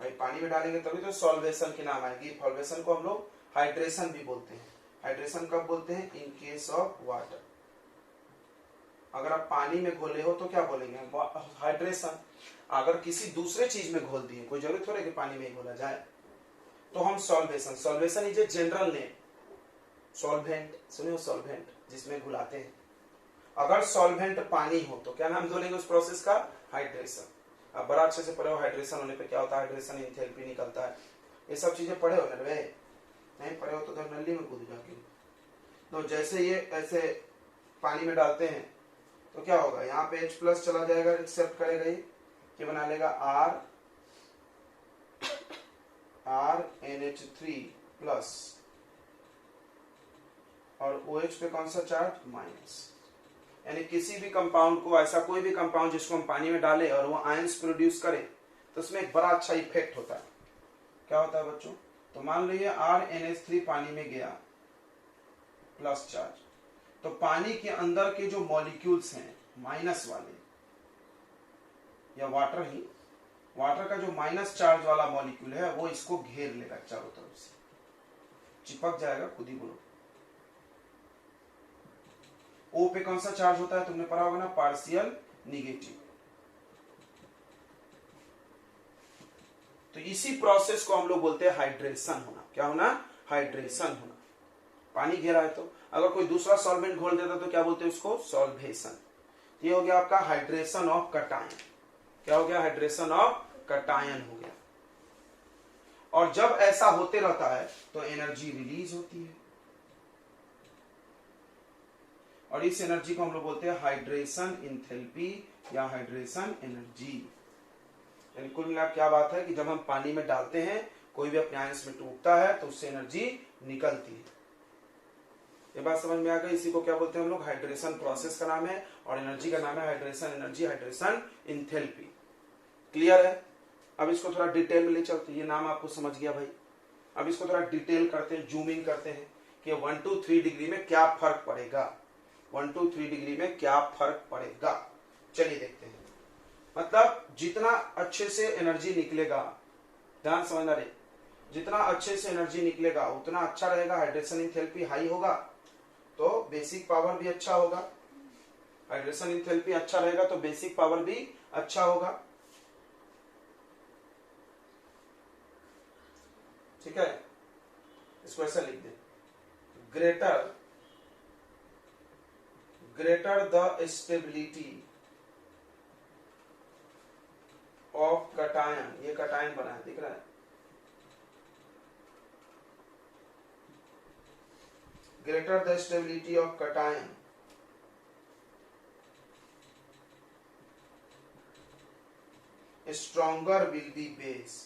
भाई पानी में डालेंगे तभी तो सॉल्वेशन की नाम आएगी। सॉल्वेशन को हम लोग हाइड्रेशन भी बोलते हैं। हाइड्रेशन कब बोलते हैं? In case of water. अगर आप पानी में घोले हो तो क्या बोलेंगे? हाइड्रेशन। अगर किसी दूसरे चीज में घोल दिए, कोई जरूरत थोड़ी कि पानी में ही घोला जाए, तो हम solvation. Solvation is a general name. Solvent सुनिए, सॉल्वेंट जिसमें घुलाते हैं। अगर सॉल्वेंट पानी हो तो क्या नाम बोलेंगे उस प्रोसेस का? हाइड्रेशन। अब बड़ा अच्छे से पढ़े हो, हाइड्रेशन होने पे क्या होता है? हाइड्रेशन एंथैल्पी निकलता है। ये सब चीजें पढ़े हो नरवे? नहीं पढ़े हो तो नली में कूद जाके। तो जैसे ये ऐसे पानी में डालते हैं तो क्या होगा? यहाँ पे H प्लस चला जाएगा, एक्सेप्ट करेगा ये बना लेगा RNH3 प्लस, और OH पे कौन सा चार्ज? माइनस। यानी किसी भी कंपाउंड को, ऐसा कोई भी कंपाउंड जिसको हम पानी में डालें और वो आयंस प्रोड्यूस करे, तो उसमें एक बड़ा अच्छा इफेक्ट होता है। क्या होता है बच्चों? तो मान लीजिए RNH3 पानी में गया, प्लस चार्ज, तो पानी के अंदर के जो मॉलिक्यूल्स हैं माइनस वाले, या वाटर ही, वाटर का जो माइनस चार्ज वाला मॉलिक्यूल है वो इसको घेर लेगा चारों तरफ से, चिपक जाएगा। खुद ही बोलो। O पे कौन सा चार्ज होता है? तुमने पढ़ा होगा ना, पार्शियल निगेटिव। तो इसी प्रोसेस को हम लोग बोलते हैं हाइड्रेशन होना। क्या होना? हाइड्रेशन होना। पानी घेरा है तो अगर कोई दूसरा सॉल्वेंट घोल देता तो क्या बोलते हैं उसको? सॉल्वेशन। ये हो गया आपका हाइड्रेशन ऑफ कटायन। क्या हो गया? हाइड्रेशन ऑफ कटायन हो गया। और जब ऐसा होते रहता है तो एनर्जी रिलीज होती है, और इस एनर्जी को हम लोग बोलते हैं हाइड्रेशन एंथैल्पी या हाइड्रेशन एनर्जी। यानी कुल मिला क्या बात है कि जब हम पानी में डालते हैं, कोई भी अपने आयंस में टूटता है तो उससे एनर्जी निकलती है। ये बात समझ में आ गई? इसी को क्या बोलते हैं हम लोग? हाइड्रेशन प्रोसेस का नाम है, और एनर्जी का नाम है hydration energy, hydration enthalpy. Clear है? अब इसको थोड़ा डिटेल में ले चलते। ये नाम आपको समझ गया भाई। अब इसको थोड़ा डिटेल करते हैं, जूमिंग करते हैं कि 1 to 3 डिग्री में क्या फर्क पड़ेगा। 1 to 3 डिग्री में क्या फर्क पड़ेगा, चलिए देखते हैं। मतलब जितना अच्छे से एनर्जी निकलेगा, ध्यान समझना रे, जितना अच्छे से एनर्जी निकलेगा उतना अच्छा रहेगा। हाइड्रेशन एंथैल्पी हाई होगा तो बेसिक पावर भी अच्छा होगा। हाइड्रेशन एंथैल्पी अच्छा रहेगा तो बेसिक पावर भी अच्छा होगा। ठीक है, इसको ऐसा लिख दे, greater the stability of cation। ये cation बना है, दिख रहा है? greater the stability of cation, stronger will be base।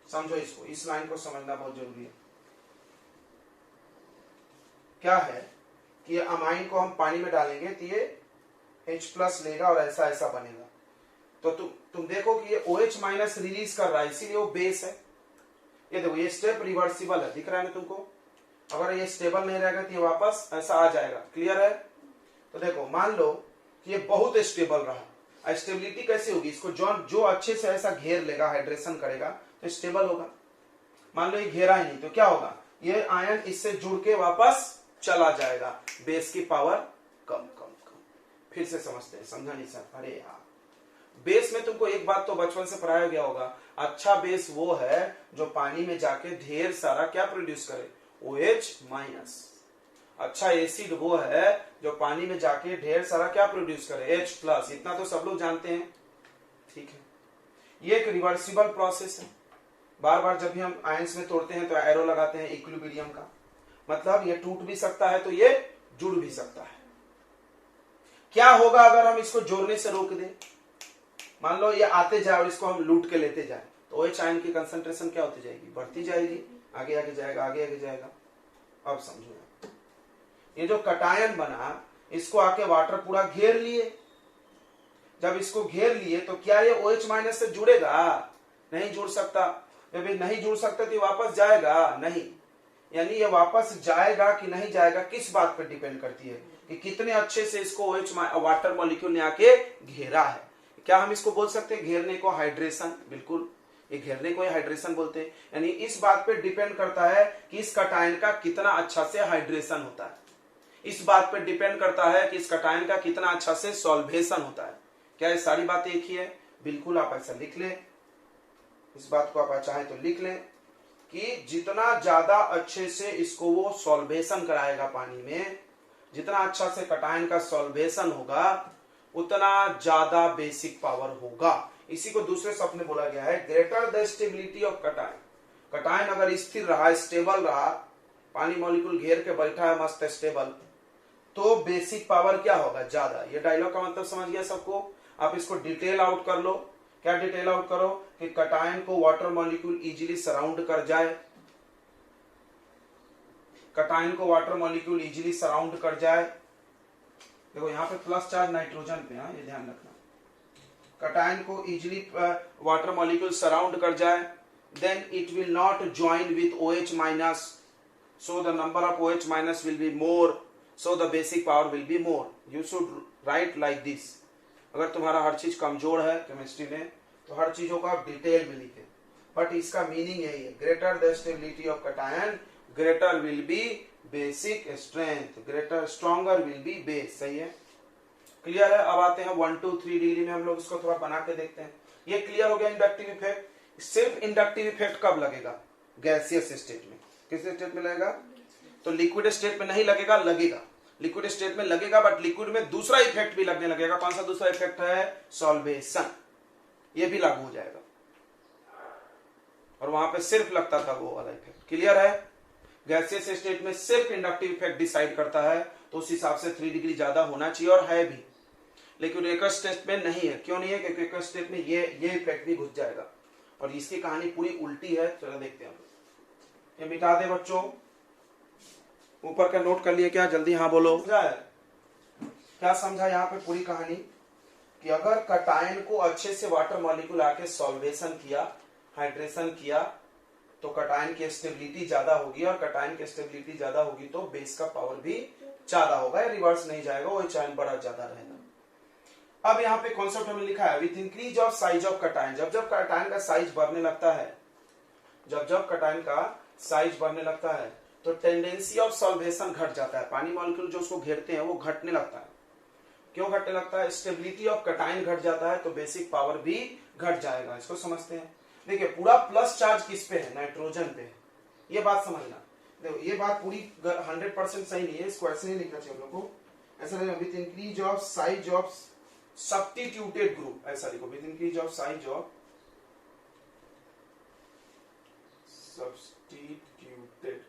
समझो इसको, इस लाइन को समझना बहुत जरूरी है। क्या है कि अमाइन को हम पानी में डालेंगे तो ये H प्लस लेगा और ऐसा ऐसा बनेगा। तो तुम देखो कि ये OH माइनस रिलीज कर रहा है, इसीलिए वो बेस है। ये देखो, ये स्टेप रिवर्सिबल है, दिख रहा है ना तुमको? अगर ये स्टेबल नहीं रहेगा तो ये वापस ऐसा आ जाएगा। क्लियर है? तो देखो, मान लो
कि ये बहुत स्टेबल रहा। स्टेबिलिटी कैसे होगी, इसको जो अच्छे से ऐसा घेर लेगा, हाइड्रेशन करेगा तो स्टेबल होगा। मान लो ये घेरा ही नहीं तो क्या होगा, ये आयन इससे जुड़ के वापस चला जाएगा, बेस की पावर कम कम कम। फिर से समझते हैं, समझा नहीं सर? अरे यार, बेस में तुमको एक बात तो बचपन से पढ़ाया गया होगा, अच्छा बेस वो है जो पानी में जाके ढेर सारा क्या प्रोड्यूस करे, OH-। अच्छा एसिड वो है जो पानी में जाके ढेर सारा क्या प्रोड्यूस करे, H+। इतना तो सब लोग जानते हैं, ठीक है। ये एक रिवर्सिबल प्रोसेस है। बार बार जब भी हम आयंस में तोड़ते हैं तो एरो लगाते हैं इक्विलिब्रियम का, मतलब ये टूट भी सकता है तो ये जुड़ भी सकता है। क्या होगा अगर हम इसको जोड़ने से रोक दें, मान लो ये आते जाए और इसको हम लूट के लेते जाए तो OH आयन की कंसंट्रेशन क्या होती जाएगी, बढ़ती जाएगी, आगे आगे जाएगा, आगे आगे जाएगा। अब समझो, ये जो कटायन बना इसको आके वाटर पूरा घेर लिए, जब इसको घेर लिए तो क्या ये OH- से जुड़ेगा, नहीं जुड़ सकता। जब ये नहीं जुड़ सकता तो ये वापस जाएगा नहीं, यानी ये वापस जाएगा कि नहीं जाएगा किस बात पर डिपेंड करती है कि कितने अच्छे से इसको OH वाटर मॉलिक्यूल ने आके घेरा है। क्या हम इसको बोल सकते हैं घेरने को हाइड्रेशन? बिल्कुल, ये घेरने को हाइड्रेशन बोलते हैं। यानी इस बात पे डिपेंड करता है कि इस कटायन का कितना अच्छा से हाइड्रेशन होता है, इस बात पे डिपेंड करता है कि इस कटायन का कितना अच्छा से सॉल्वेशन होता है। क्या ये सारी बातें एक ही है? बिल्कुल, आप ऐसा लिख लें, इस बात को आप चाहें तो लिख लें कि जितना ज्यादा अच्छे से इसको वो सॉल्वेशन कराएगा पानी में, जितना अच्छा से कटायन का सॉल्वेशन होगा उतना ज्यादा बेसिक पावर होगा। इसी को दूसरे शब्द में बोला गया है greater the stability of cation. Cation अगर स्थिर रहा, स्टेबल रहा, पानी मॉलिक्यूल घेर के बैठा है मस्त स्टेबल, तो बेसिक पावर क्या होगा, ज्यादा। ये डायलॉग का मतलब समझ गया सबको? आप इसको डिटेल आउट कर लो। क्या डिटेल आउट करो कि कटायन को वाटर मॉलिक्यूल इजीली सराउंड कर जाए, कटायन को वाटर मॉलिक्यूल इजीली सराउंड कर जाए। देखो यहाँ पे प्लस चार्ज नाइट्रोजन पे है, ये ध्यान रखना। कटायन को इजीली वाटर मॉलिक्यूल सराउंड कर जाए, then it will not join with OH-, so the number of OH- will be more, so the basic power will be more. You should write like this. अगर तुम्हारा हर चीज कमजोर है chemistry में तो हर चीजों को आप डिटेल में लिखें, बट इसका मीनिंग यही है, greater the stability of cation greater will be basic strength, greater stronger will be base. सही है, क्लियर है? अब आते हैं 1 2 3 डिग्री में, हम लोग इसको थोड़ा बना के देखते हैं। ये क्लियर हो गया इंडक्टिव इफेक्ट। सिर्फ इंडक्टिव इफेक्ट कब लगेगा, गैसियस स्टेट में। किस स्टेट में लगेगा? तो लिक्विड स्टेट में नहीं लगेगा, लगेगा लिक्विड स्टेट में लगेगा, बट लिक्विड में दूसरा इफेक्ट भी लगने लगेगा। कौन सा दूसरा इफेक्ट है? सॉल्वेशन। ये भी लागू हो जाएगा, और वहां पे सिर्फ लगता था वो वाला इफेक्ट। क्लियर है? गैसियस स्टेट में सिर्फ इंडक्टिव इफेक्ट डिसाइड करता है, तो उस हिसाब से 3 डिग्री ज्यादा होना चाहिए, और है भी। लेकिन एक्वस स्टेट में नहीं है। क्यों नहीं है? क्योंकि एक्वस स्टेट में ये इफेक्ट भी घुस जाएगा, और इसकी कहानी पूरी उल्टी है। चलो देखते हैं। ये मिटा दे बच्चों, ऊपर का नोट कर लिए क्या? जल्दी हाँ बोलो। क्या समझा यहाँ पे पूरी कहानी? कि अगर कटायन को अच्छे से वाटर मॉलिक्यूल आके सॉल्वेशन किया, हाइड्रेशन किया, तो कटायन की स्टेबिलिटी ज्यादा होगी, और कटायन की स्टेबिलिटी ज्यादा होगी तो बेस का पावर भी ज्यादा होगा, रिवर्स नहीं जाएगा, वो चायन बड़ा ज्यादा रहेगा। अब यहाँ पे कॉन्सेप्ट हमें लिखा है with increase of size of cation. जब जब कटायन का साइज बढ़ने लगता है, जब जब कटायन का साइज बढ़ने लगता है, तो टेंडेंसी ऑफ सॉल्वेशन घट जाता है। पानी मॉलिक्यूल जो उसको घेरते हैं वो घटने लगता है। क्यों घटने लगता है? स्टेबिलिटी ऑफ कटायन घट जाता है, तो बेसिक पावर भी घट जाएगा। इसको समझते हैं। देखिए, पूरा प्लस चार्ज किस पे है? नाइट्रोजन पे है। ये बात समझना। देखो, ये बात पूरी 100% सही नहीं है, इसको ऐसे नहीं लिखना चाहिए हम लोग को। ऐसा लिखो with increase of size of substituted group, ऐसा लिखो with increase of size of substituted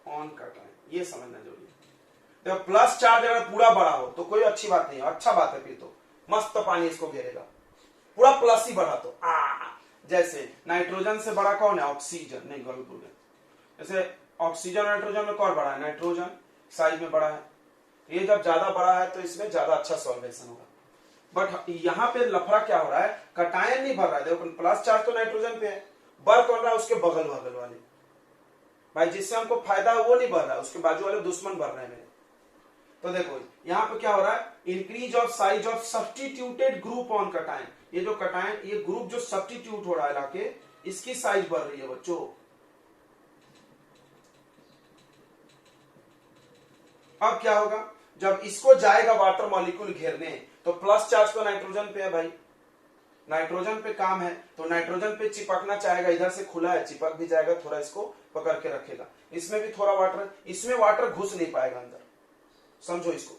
on cation. ये समझना जरूरी है। देखो, प्लस चार्ज अगर पूरा बड़ा हो तो कोई अच्छी बात नहीं है, अच्छा बात है, फिर तो मस्त पानी इसको घेरेगा। पूरा प्लस ही बड़ा तो जैसे नाइट्रोजन से बड़ा कौन है? ऑक्सीजन। नहीं, गलत बोल गए। जैसे ऑक्सीजन और नाइट्रोजन में कौन बड़ा है? नाइट्रोजन साइज में बड़ा है। ये जब ज्यादा बड़ा है तो इसमें ज्यादा अच्छा सॉल्वेशन होगा। बट यहाँ पे लफड़ा क्या हो रहा है? कटायन नहीं बढ़ रहा है। देखो, प्लस चार्ज तो नाइट्रोजन पे है, बढ़ कौन रहा है? उसके बगल वाले। भाई जिससे हमको फायदा है वो नहीं बढ़ रहा है, उसके बाजू वाले दुश्मन बढ़ रहे हैं मेरे। तो देखो यहां पे क्या हो रहा है, increase of size of substituted group on cation. ये जो कटायन, ये ग्रुप जो सब्स्टिट्यूट हो रहा है लाके, इसकी साइज बढ़ रही है बच्चों। अब क्या होगा, जब इसको जाएगा वाटर मॉलिक्यूल घेरने, तो प्लस चार्ज तो नाइट्रोजन पे है भाई, नाइट्रोजन पे काम है, तो नाइट्रोजन पे चिपकना चाहेगा, इधर से खुला है, चिपक भी जाएगा, थोड़ा इसको पकड़ के रखेगा। इसमें भी थोड़ा वाटर, इसमें वाटर घुस नहीं पाएगा अंदर, समझो इसको।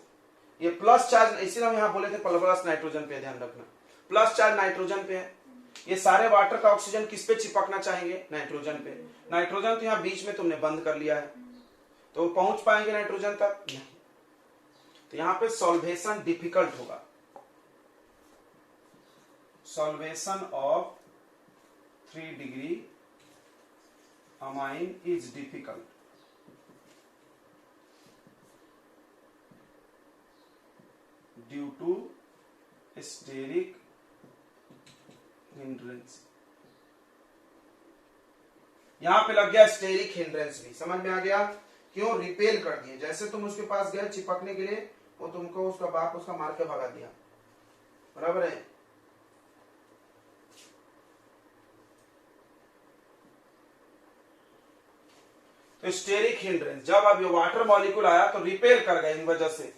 ये प्लस चार्ज, इसीलिए हम यहां बोले थे प्लस नाइट्रोजन पे, ध्यान रखना प्लस चार्ज नाइट्रोजन पे है। ये सारे वाटर का ऑक्सीजन किस पे चिपकना चाहेंगे, नाइट्रोजन पे। नाइट्रोजन तो यहां बीच में तुमने बंद कर लिया है, तो पहुंच पाएंगे नाइट्रोजन तक नहीं, तो यहां पे सॉल्वेशन डिफिकल्ट होगा। Solvation of 3 degree amine is difficult. Due to steric hindrance. यहां पे लग गया स्टेरिक हिंड्रेंस भी, समझ में आ गया क्यों, रिपेल कर दिए। जैसे तुम उसके पास गए चिपकने के लिए, वो तुमको उसका बाप उसका मार के भगा दिया, बराबर है। तो स्टेरिक हिंड्रेंस, जब अब ये वाटर मॉलिक्यूल आया तो रिपेल कर गए इन वजह से,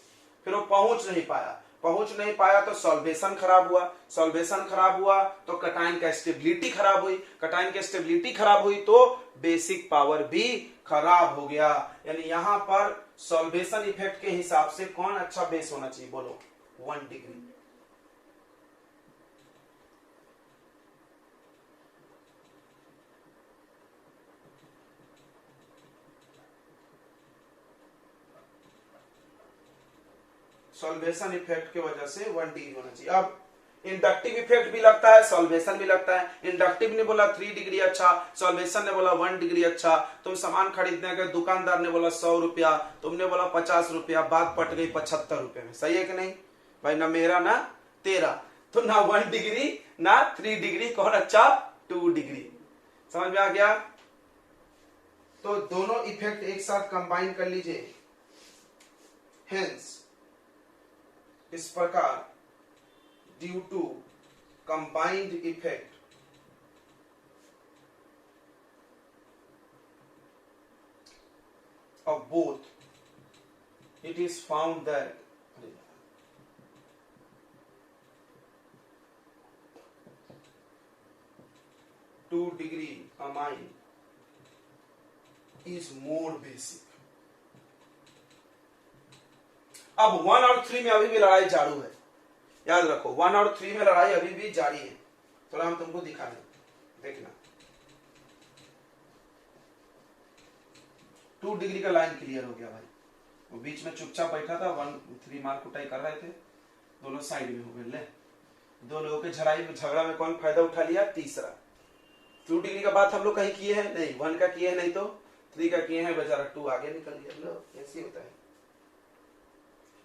फिर वो पहुंच नहीं पाया, पहुंच नहीं पाया तो सॉल्वेशन खराब हुआ, सॉल्वेशन खराब हुआ तो कटायन का स्टेबिलिटी खराब हुई, कटायन की स्टेबिलिटी खराब हुई तो बेसिक पावर भी खराब हो गया। यानी यहां पर सॉल्वेशन इफेक्ट के हिसाब से कौन अच्छा बेस होना चाहिए, बोलो 1 डिग्री। सॉल्वेशन इफेक्ट की वजह से 1 डिग्री होना चाहिए। अब इंडक्टिव इफेक्ट भी लगता है, सॉल्वेशन भी लगता है। इंडक्टिव ने बोला 3 डिग्री अच्छा, सॉल्वेशन ने बोला 1 डिग्री अच्छा। तुम सामान खरीदने गए, दुकानदार ने बोला 100 रुपया, तुमने बोला 50 रुपया, बात पट गई 75 रुपए में, सही है कि नहीं भाई, ना मेरा ना तेरा, तो ना 1 डिग्री ना 3 डिग्री, कौन अच्छा, 2 डिग्री। समझ में आ गया। तो दोनों इफेक्ट एक साथ कंबाइन कर लीजिए, हेंस इस प्रकार due to combined effect of both it is found that 2 degree amine is more basic. अब 1 और 3 में अभी भी लड़ाई जारू है, याद रखो 1 और 3 में लड़ाई अभी भी जारी है। थोड़ा हम तुमको दिखा दें, देखना 2 डिग्री का लाइन क्लियर हो गया भाई, वो बीच में चुपचाप बैठा था, 1 3 मार कुटाई कर रहे थे, दोनों साइड में हो गए। ले, दो लोगों के झगड़ा में कौन फायदा उठा लिया, तीसरा। 2 डिग्री का बात हम लोग कहीं किए हैं नहीं, 1 का किए हैं नहीं तो 3 का किए हैं, बेचारा 2 आगे निकल गया। लो ऐसे होता है।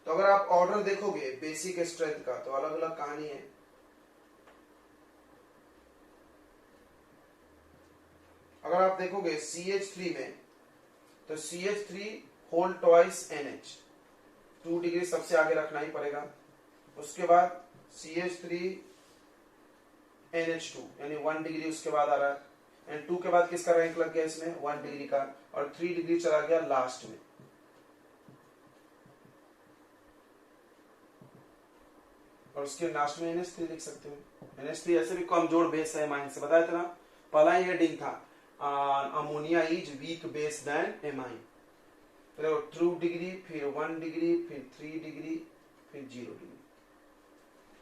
तो अगर आप ऑर्डर देखोगे बेसिक स्ट्रेंथ का तो अलग अलग कहानी है। अगर आप देखोगे CH3 में तो CH3 whole twice NH, 2 degree सबसे आगे रखना ही पड़ेगा। उसके बाद CH3 NH2 यानी 1 डिग्री उसके बाद आ रहा है, एंड 2 के बाद किसका रैंक लग गया इसमें, 1 डिग्री का, और 3 डिग्री चला गया लास्ट में। और उसके लास्ट में NH3 लिख सकते हो। NH3 ऐसे भी कमजोर बेस है एमाइन से, बताया था ना, पहला ही हेडिंग था ammonia is weak base than amine. तो 2 डिग्री, फिर 1 डिग्री, फिर 3 डिग्री, फिर 0 डिग्री।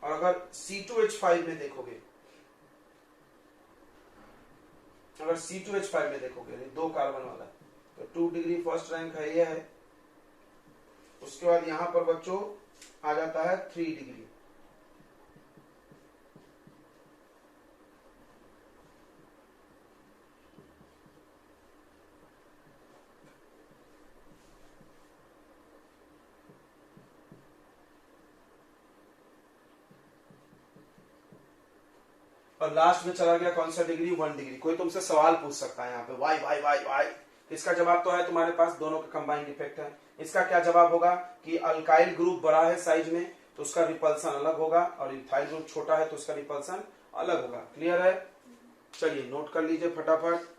और अगर C2H5 में देखोगे, अगर C2H5 में देखोगे 2 कार्बन वाला, तो 2 डिग्री फर्स्ट रैंक है, यह है। उसके बाद यहां पर बच्चों आ जाता है 3 डिग्री, और लास्ट में चला गया कौन सा डिग्री, 1 डिग्री। कोई तुमसे सवाल पूछ सकता है यहाँ पे वाई वाई वाई वाई, इसका जवाब तो है तुम्हारे पास, दोनों का कंबाइंड इफेक्ट है। इसका क्या जवाब होगा कि अल्काइल ग्रुप बड़ा है साइज में तो उसका रिपल्सन अलग होगा, और इथाइल ग्रुप छोटा है तो उसका रिपल्सन अलग होगा। क्लियर है? चलिए नोट कर लीजिए फटाफट।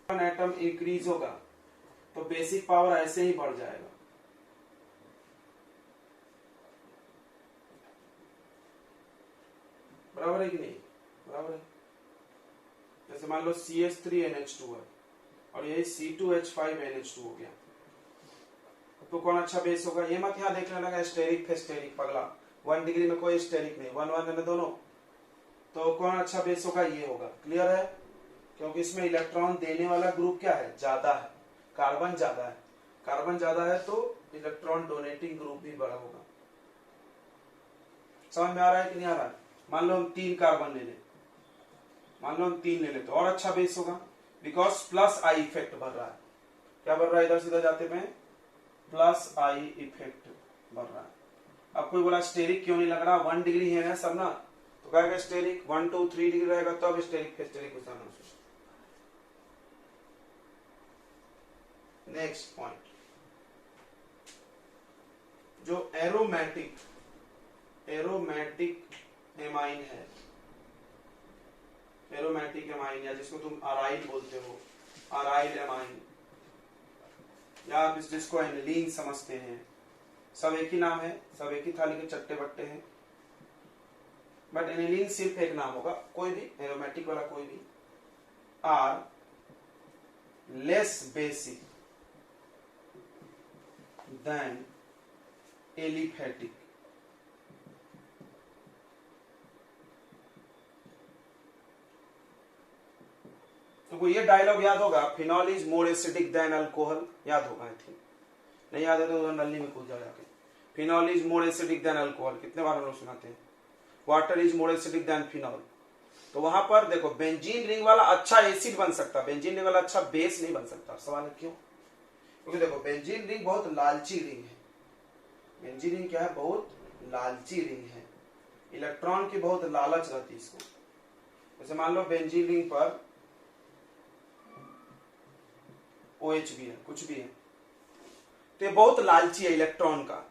एटम इंक्रीज होगा तो बेसिक पावर ऐसे ही बढ़ जाएगा। बराबर है कि नहीं? बराबर है। जैसे मान लो CH3NH2 है और ये C2H5NH2 हो गया, तो कौन अच्छा बेस होगा? ये मत यहाँ देखने लगा स्टेरिक थे स्टेरिक, पगला 1 डिग्री में कोई स्टेरिक नहीं, 1 में दोनों, तो कौन अच्छा बेस होगा? ये होगा। क्लियर है? क्योंकि इसमें इलेक्ट्रॉन देने वाला ग्रुप क्या है? ज्यादा है, कार्बन ज्यादा है। कार्बन ज्यादा है तो इलेक्ट्रॉन डोनेटिंग ग्रुप भी बड़ा होगा। समझ में आ रहा है कि नहीं आ रहा है? मान लो हम 3 कार्बन ले लें, मान लो हम 3 ले लें तो और अच्छा बेस होगा, बिकॉज प्लस आई इफेक्ट बढ़ रहा है। क्या बढ़ रहा है? इधर सीधा जाते में प्लस आई इफेक्ट बढ़ रहा है। अब कोई बोला स्टेरिक क्यों नहीं लग रहा? 1 डिग्री है सब ना, तो कहेगा स्टेरिक 1 2 3 डिग्री रहेगा तो अब स्टेरिक घुसाना। नेक्स्ट पॉइंट, जो एरोमेटिक एमाइन है, एरोमेटिक एमाइन या जिसको तुम अराइल बोलते हो, अराइल एमाइन, या आप जिसको एनिलीन समझते हैं, सब एक ही नाम है, सब एक ही थाली के चट्टे बट्टे हैं, बट एनिलीन सिर्फ एक नाम होगा, कोई भी एरोमेटिक वाला कोई भी, are less basic than aliphatic. तो ये डायलॉग याद होगा, phenol is more acidic than alcohol, याद होगा आई थिंक। नहीं याद है तो नली में कूद जाओ जाके। Phenol is more acidic than alcohol कितने बार हम लोग सुनाते हैं। Water is more acidic then phenol. तो वहां पर देखो बेंजीन रिंग वाला अच्छा एसिड बन सकता, बेंजीन रिंग वाला अच्छा बेस नहीं बन सकता। सवाल है क्यों? क्योंकि देखो बेंजीन रिंग बहुत लालची रिंग है। बेंजीन रिंग क्या है? बहुत लालची रिंग है, इलेक्ट्रॉन की बहुत लालच रहती है इसको। जैसे मान लो बेंजीन रिंग पर OH भी है, कुछ भी है, तो ये बहुत लालची है इलेक्ट्रॉन का।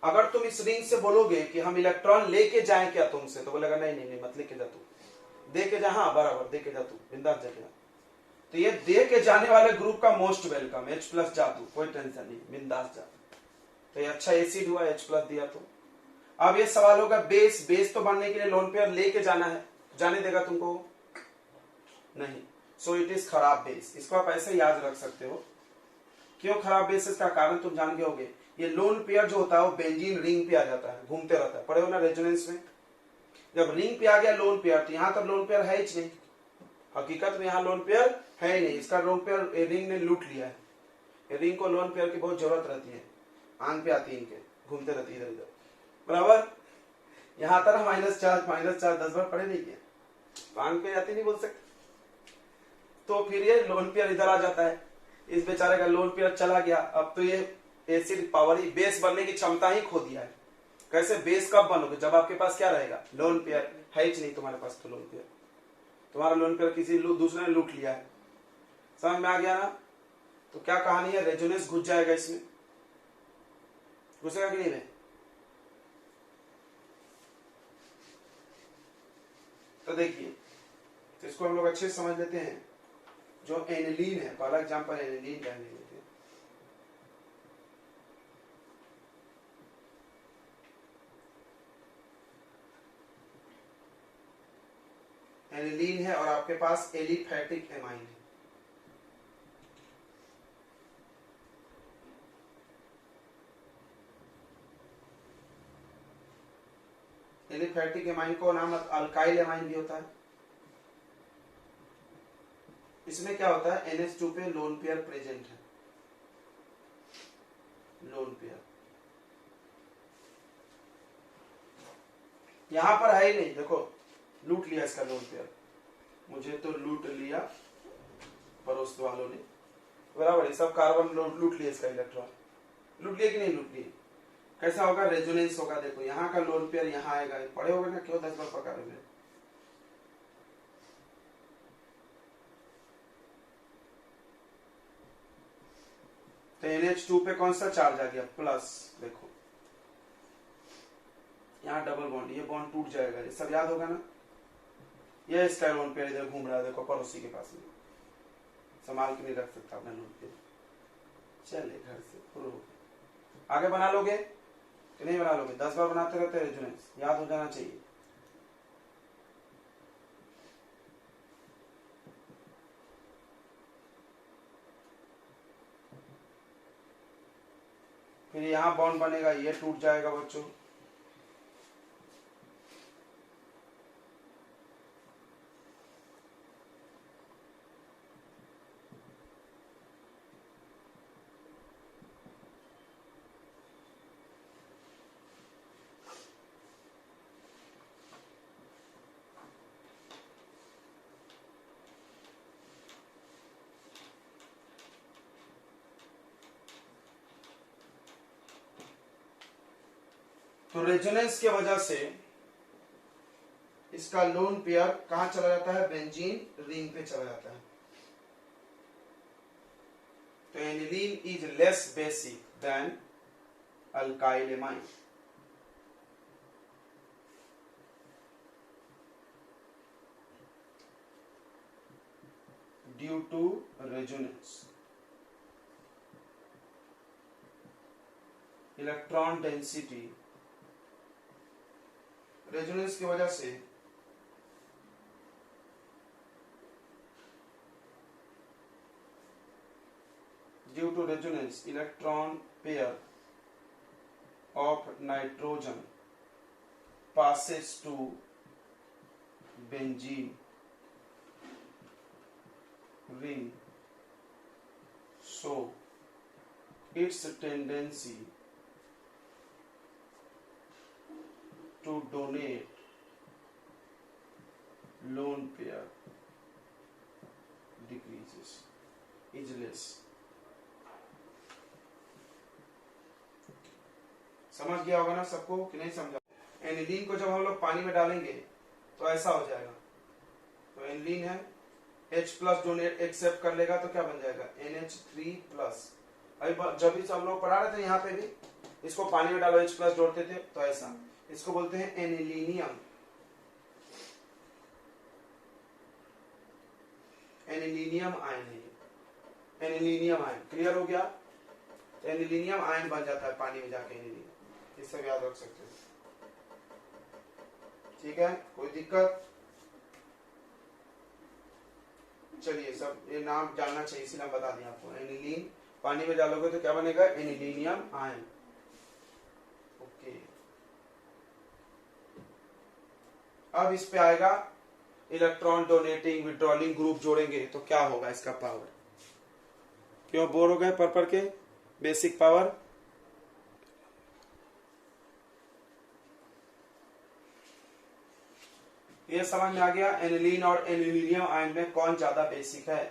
अगर तुम इस रिंग से बोलोगे कि हम इलेक्ट्रॉन लेके जाएं क्या तुमसे, तो बोलेगा नहीं नहीं नहीं मत लेके जा, तू दे के जा। हाँ बराबर, दे के जा, तू बिंदास जाके जा। तो ये दे के जाने वाले ग्रुप का मोस्ट वेलकम, H+ जा तू, कोई टेंशन नहीं, बिंदास जा। तो ये अच्छा एसिड हुआ, H+ दिया तो। अब ये सवाल होगा बेस, बेस तो बनने के लिए लोन पेयर लेके जाना है, जाने देगा तुमको? नहीं। सो इट इज खराब बेस। इसको आप ऐसे याद रख सकते हो। क्यों खराब बेस? इसका कारण तुम जान गए होगे। ये लोन पेयर जो होता है वो बेंजीन रिंग पे आ जाता है, घूमते रहता है, पढ़े हो ना रेजोनेंस में। जब रिंग पे आ गया लोन पेयर, तो यहां तक लोन पेयर है ही नहीं, हकीकत में यहाँ लोन पेयर है ही नहीं। इसका लोन पेयर रिंग ने लूट लिया है। रिंग को लोन पेयर की बहुत जरूरत रहती है, आंग पे आती है इनके, घूमते रहती है इधर उधर, बराबर। यहाँ तरह -4 10 बार पढ़े नहीं किया, आंग पे आती नहीं बोल सकते। तो फिर ये लोन पेयर इधर आ जाता है, इस बेचारे का लोन पेयर चला गया। अब तो ये एसिड पावर ही, बेस बनने की क्षमता ही खो दिया है। कैसे बेस कब बनोगे? जब आपके पास क्या रहेगा? लोन पेयर है ही नहीं तुम्हारे पास। तो लोन पेयर, तुम्हारा लोन पेयर किसी दूसरे ने लूट लिया है। समझ में आ गया ना? तो क्या कहानी है? रेजोनेंस घुस जाएगा इसमें, घुसेगा कि नहीं? तो देखिए, तो इसको हम लोग अच्छे से समझ लेते हैं। जो एनिलीन है, पहला एग्जांपल एनिलीन का ले लेते हैं। एनिलीन है और आपके पास एलिफेटिक एमाइन है। एलिफेटिक एमाइन को नाम अल्काइल एमाइन भी होता है। इसमें क्या होता है? NH2 पे लोन पेयर प्रेजेंट है, लोन पेयर यहां पर है ही नहीं। देखो लूट लिया इसका लोन पेयर, मुझे तो लूट लिया पड़ोस वालों ने, बराबर है। सब कार्बन लूट लिया इसका इलेक्ट्रॉन, लूट लिया कि नहीं लूट लिया? कैसा होगा? रेजोनेंस होगा। देखो यहाँ का लोन पेयर यहाँ आएगा, पढ़े होगे ना, क्यों 10 बार पका रहे हैं। तो NH2 पे कौन सा चार्ज आ गया, प्लस। देखो यहाँ डबल बॉन्ड, ये बॉन्ड टूट जाएगा, ये सब याद होगा ना। ये स्टाइलोन पेड़ इधर घूम रहा है, देखो पड़ोसी के पास में, संभाल के नहीं रख सकता अपना नोट पे। चले घर से प्रूव आगे बना लोगे कि नहीं बना लोगे? 10 बार बनाते रहते रेजोनेंस, याद हो जाना चाहिए। फिर यहाँ बॉन्ड बनेगा, ये टूट जाएगा बच्चों। तो रेजोनेंस की वजह से इसका लोन पेयर कहां चला जाता है, बेंजीन रिंग पे चला जाता है। तो aniline is less basic than alkyl amine. Due to resonance, electron density, resonance की वजह से due to resonance electron pair of nitrogen passes to benzene ring, so its tendency to donate lone pair decreases, is less। समझ गया होगा ना सबको कि नहीं समझा? एनिलीन को जब हम लोग पानी में डालेंगे तो ऐसा हो जाएगा। तो एनिलीन है, H प्लस डोनेट एक्सेप्ट कर लेगा तो क्या बन जाएगा, NH3 प्लस। अभी जब भी हम लोग पढ़ा रहे थे यहाँ पे भी, इसको पानी में डालो H प्लस जोड़ते थे, तो ऐसा, इसको बोलते हैं एनिलीनियम। एनिलीनियम आयन है, एनिलीनियम आयन। क्लियर हो गया? एनिलीनियम आयन बन जाता है पानी में जाके एनिलीन, ये सब याद रख सकते हैं। ठीक है, कोई दिक्कत? चलिए, सब ये नाम जानना चाहिए इसलिए बता दिया आपको। एनिलीन पानी में डालोगे तो क्या बनेगा, एनिलीनियम आयन। ओके, अब इस पे आएगा इलेक्ट्रॉन डोनेटिंग विड्रॉलिंग ग्रुप जोड़ेंगे तो क्या होगा इसका पावर। क्यों बोर हो गए पर के? बेसिक पावर ये समझ में आ गया। एनिलीन और एनिलीनियम आयन में कौन ज्यादा बेसिक है?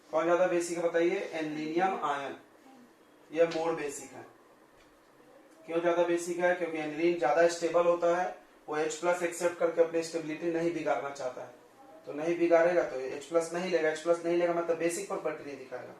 कौन ज्यादा बेसिक है बताइए? एनिलीनियम आयन, ये मोर बेसिक है। क्यों ज्यादा बेसिक है? क्योंकि एनिलीन ज्यादा स्टेबल होता है, वो H प्लस एक्सेप्ट करके अपनी स्टेबिलिटी नहीं बिगाड़ना चाहता है, तो नहीं बिगाड़ेगा तो H प्लस नहीं लेगा। H प्लस नहीं लेगा मतलब बेसिक प्रॉपर्टी नहीं दिखाएगा।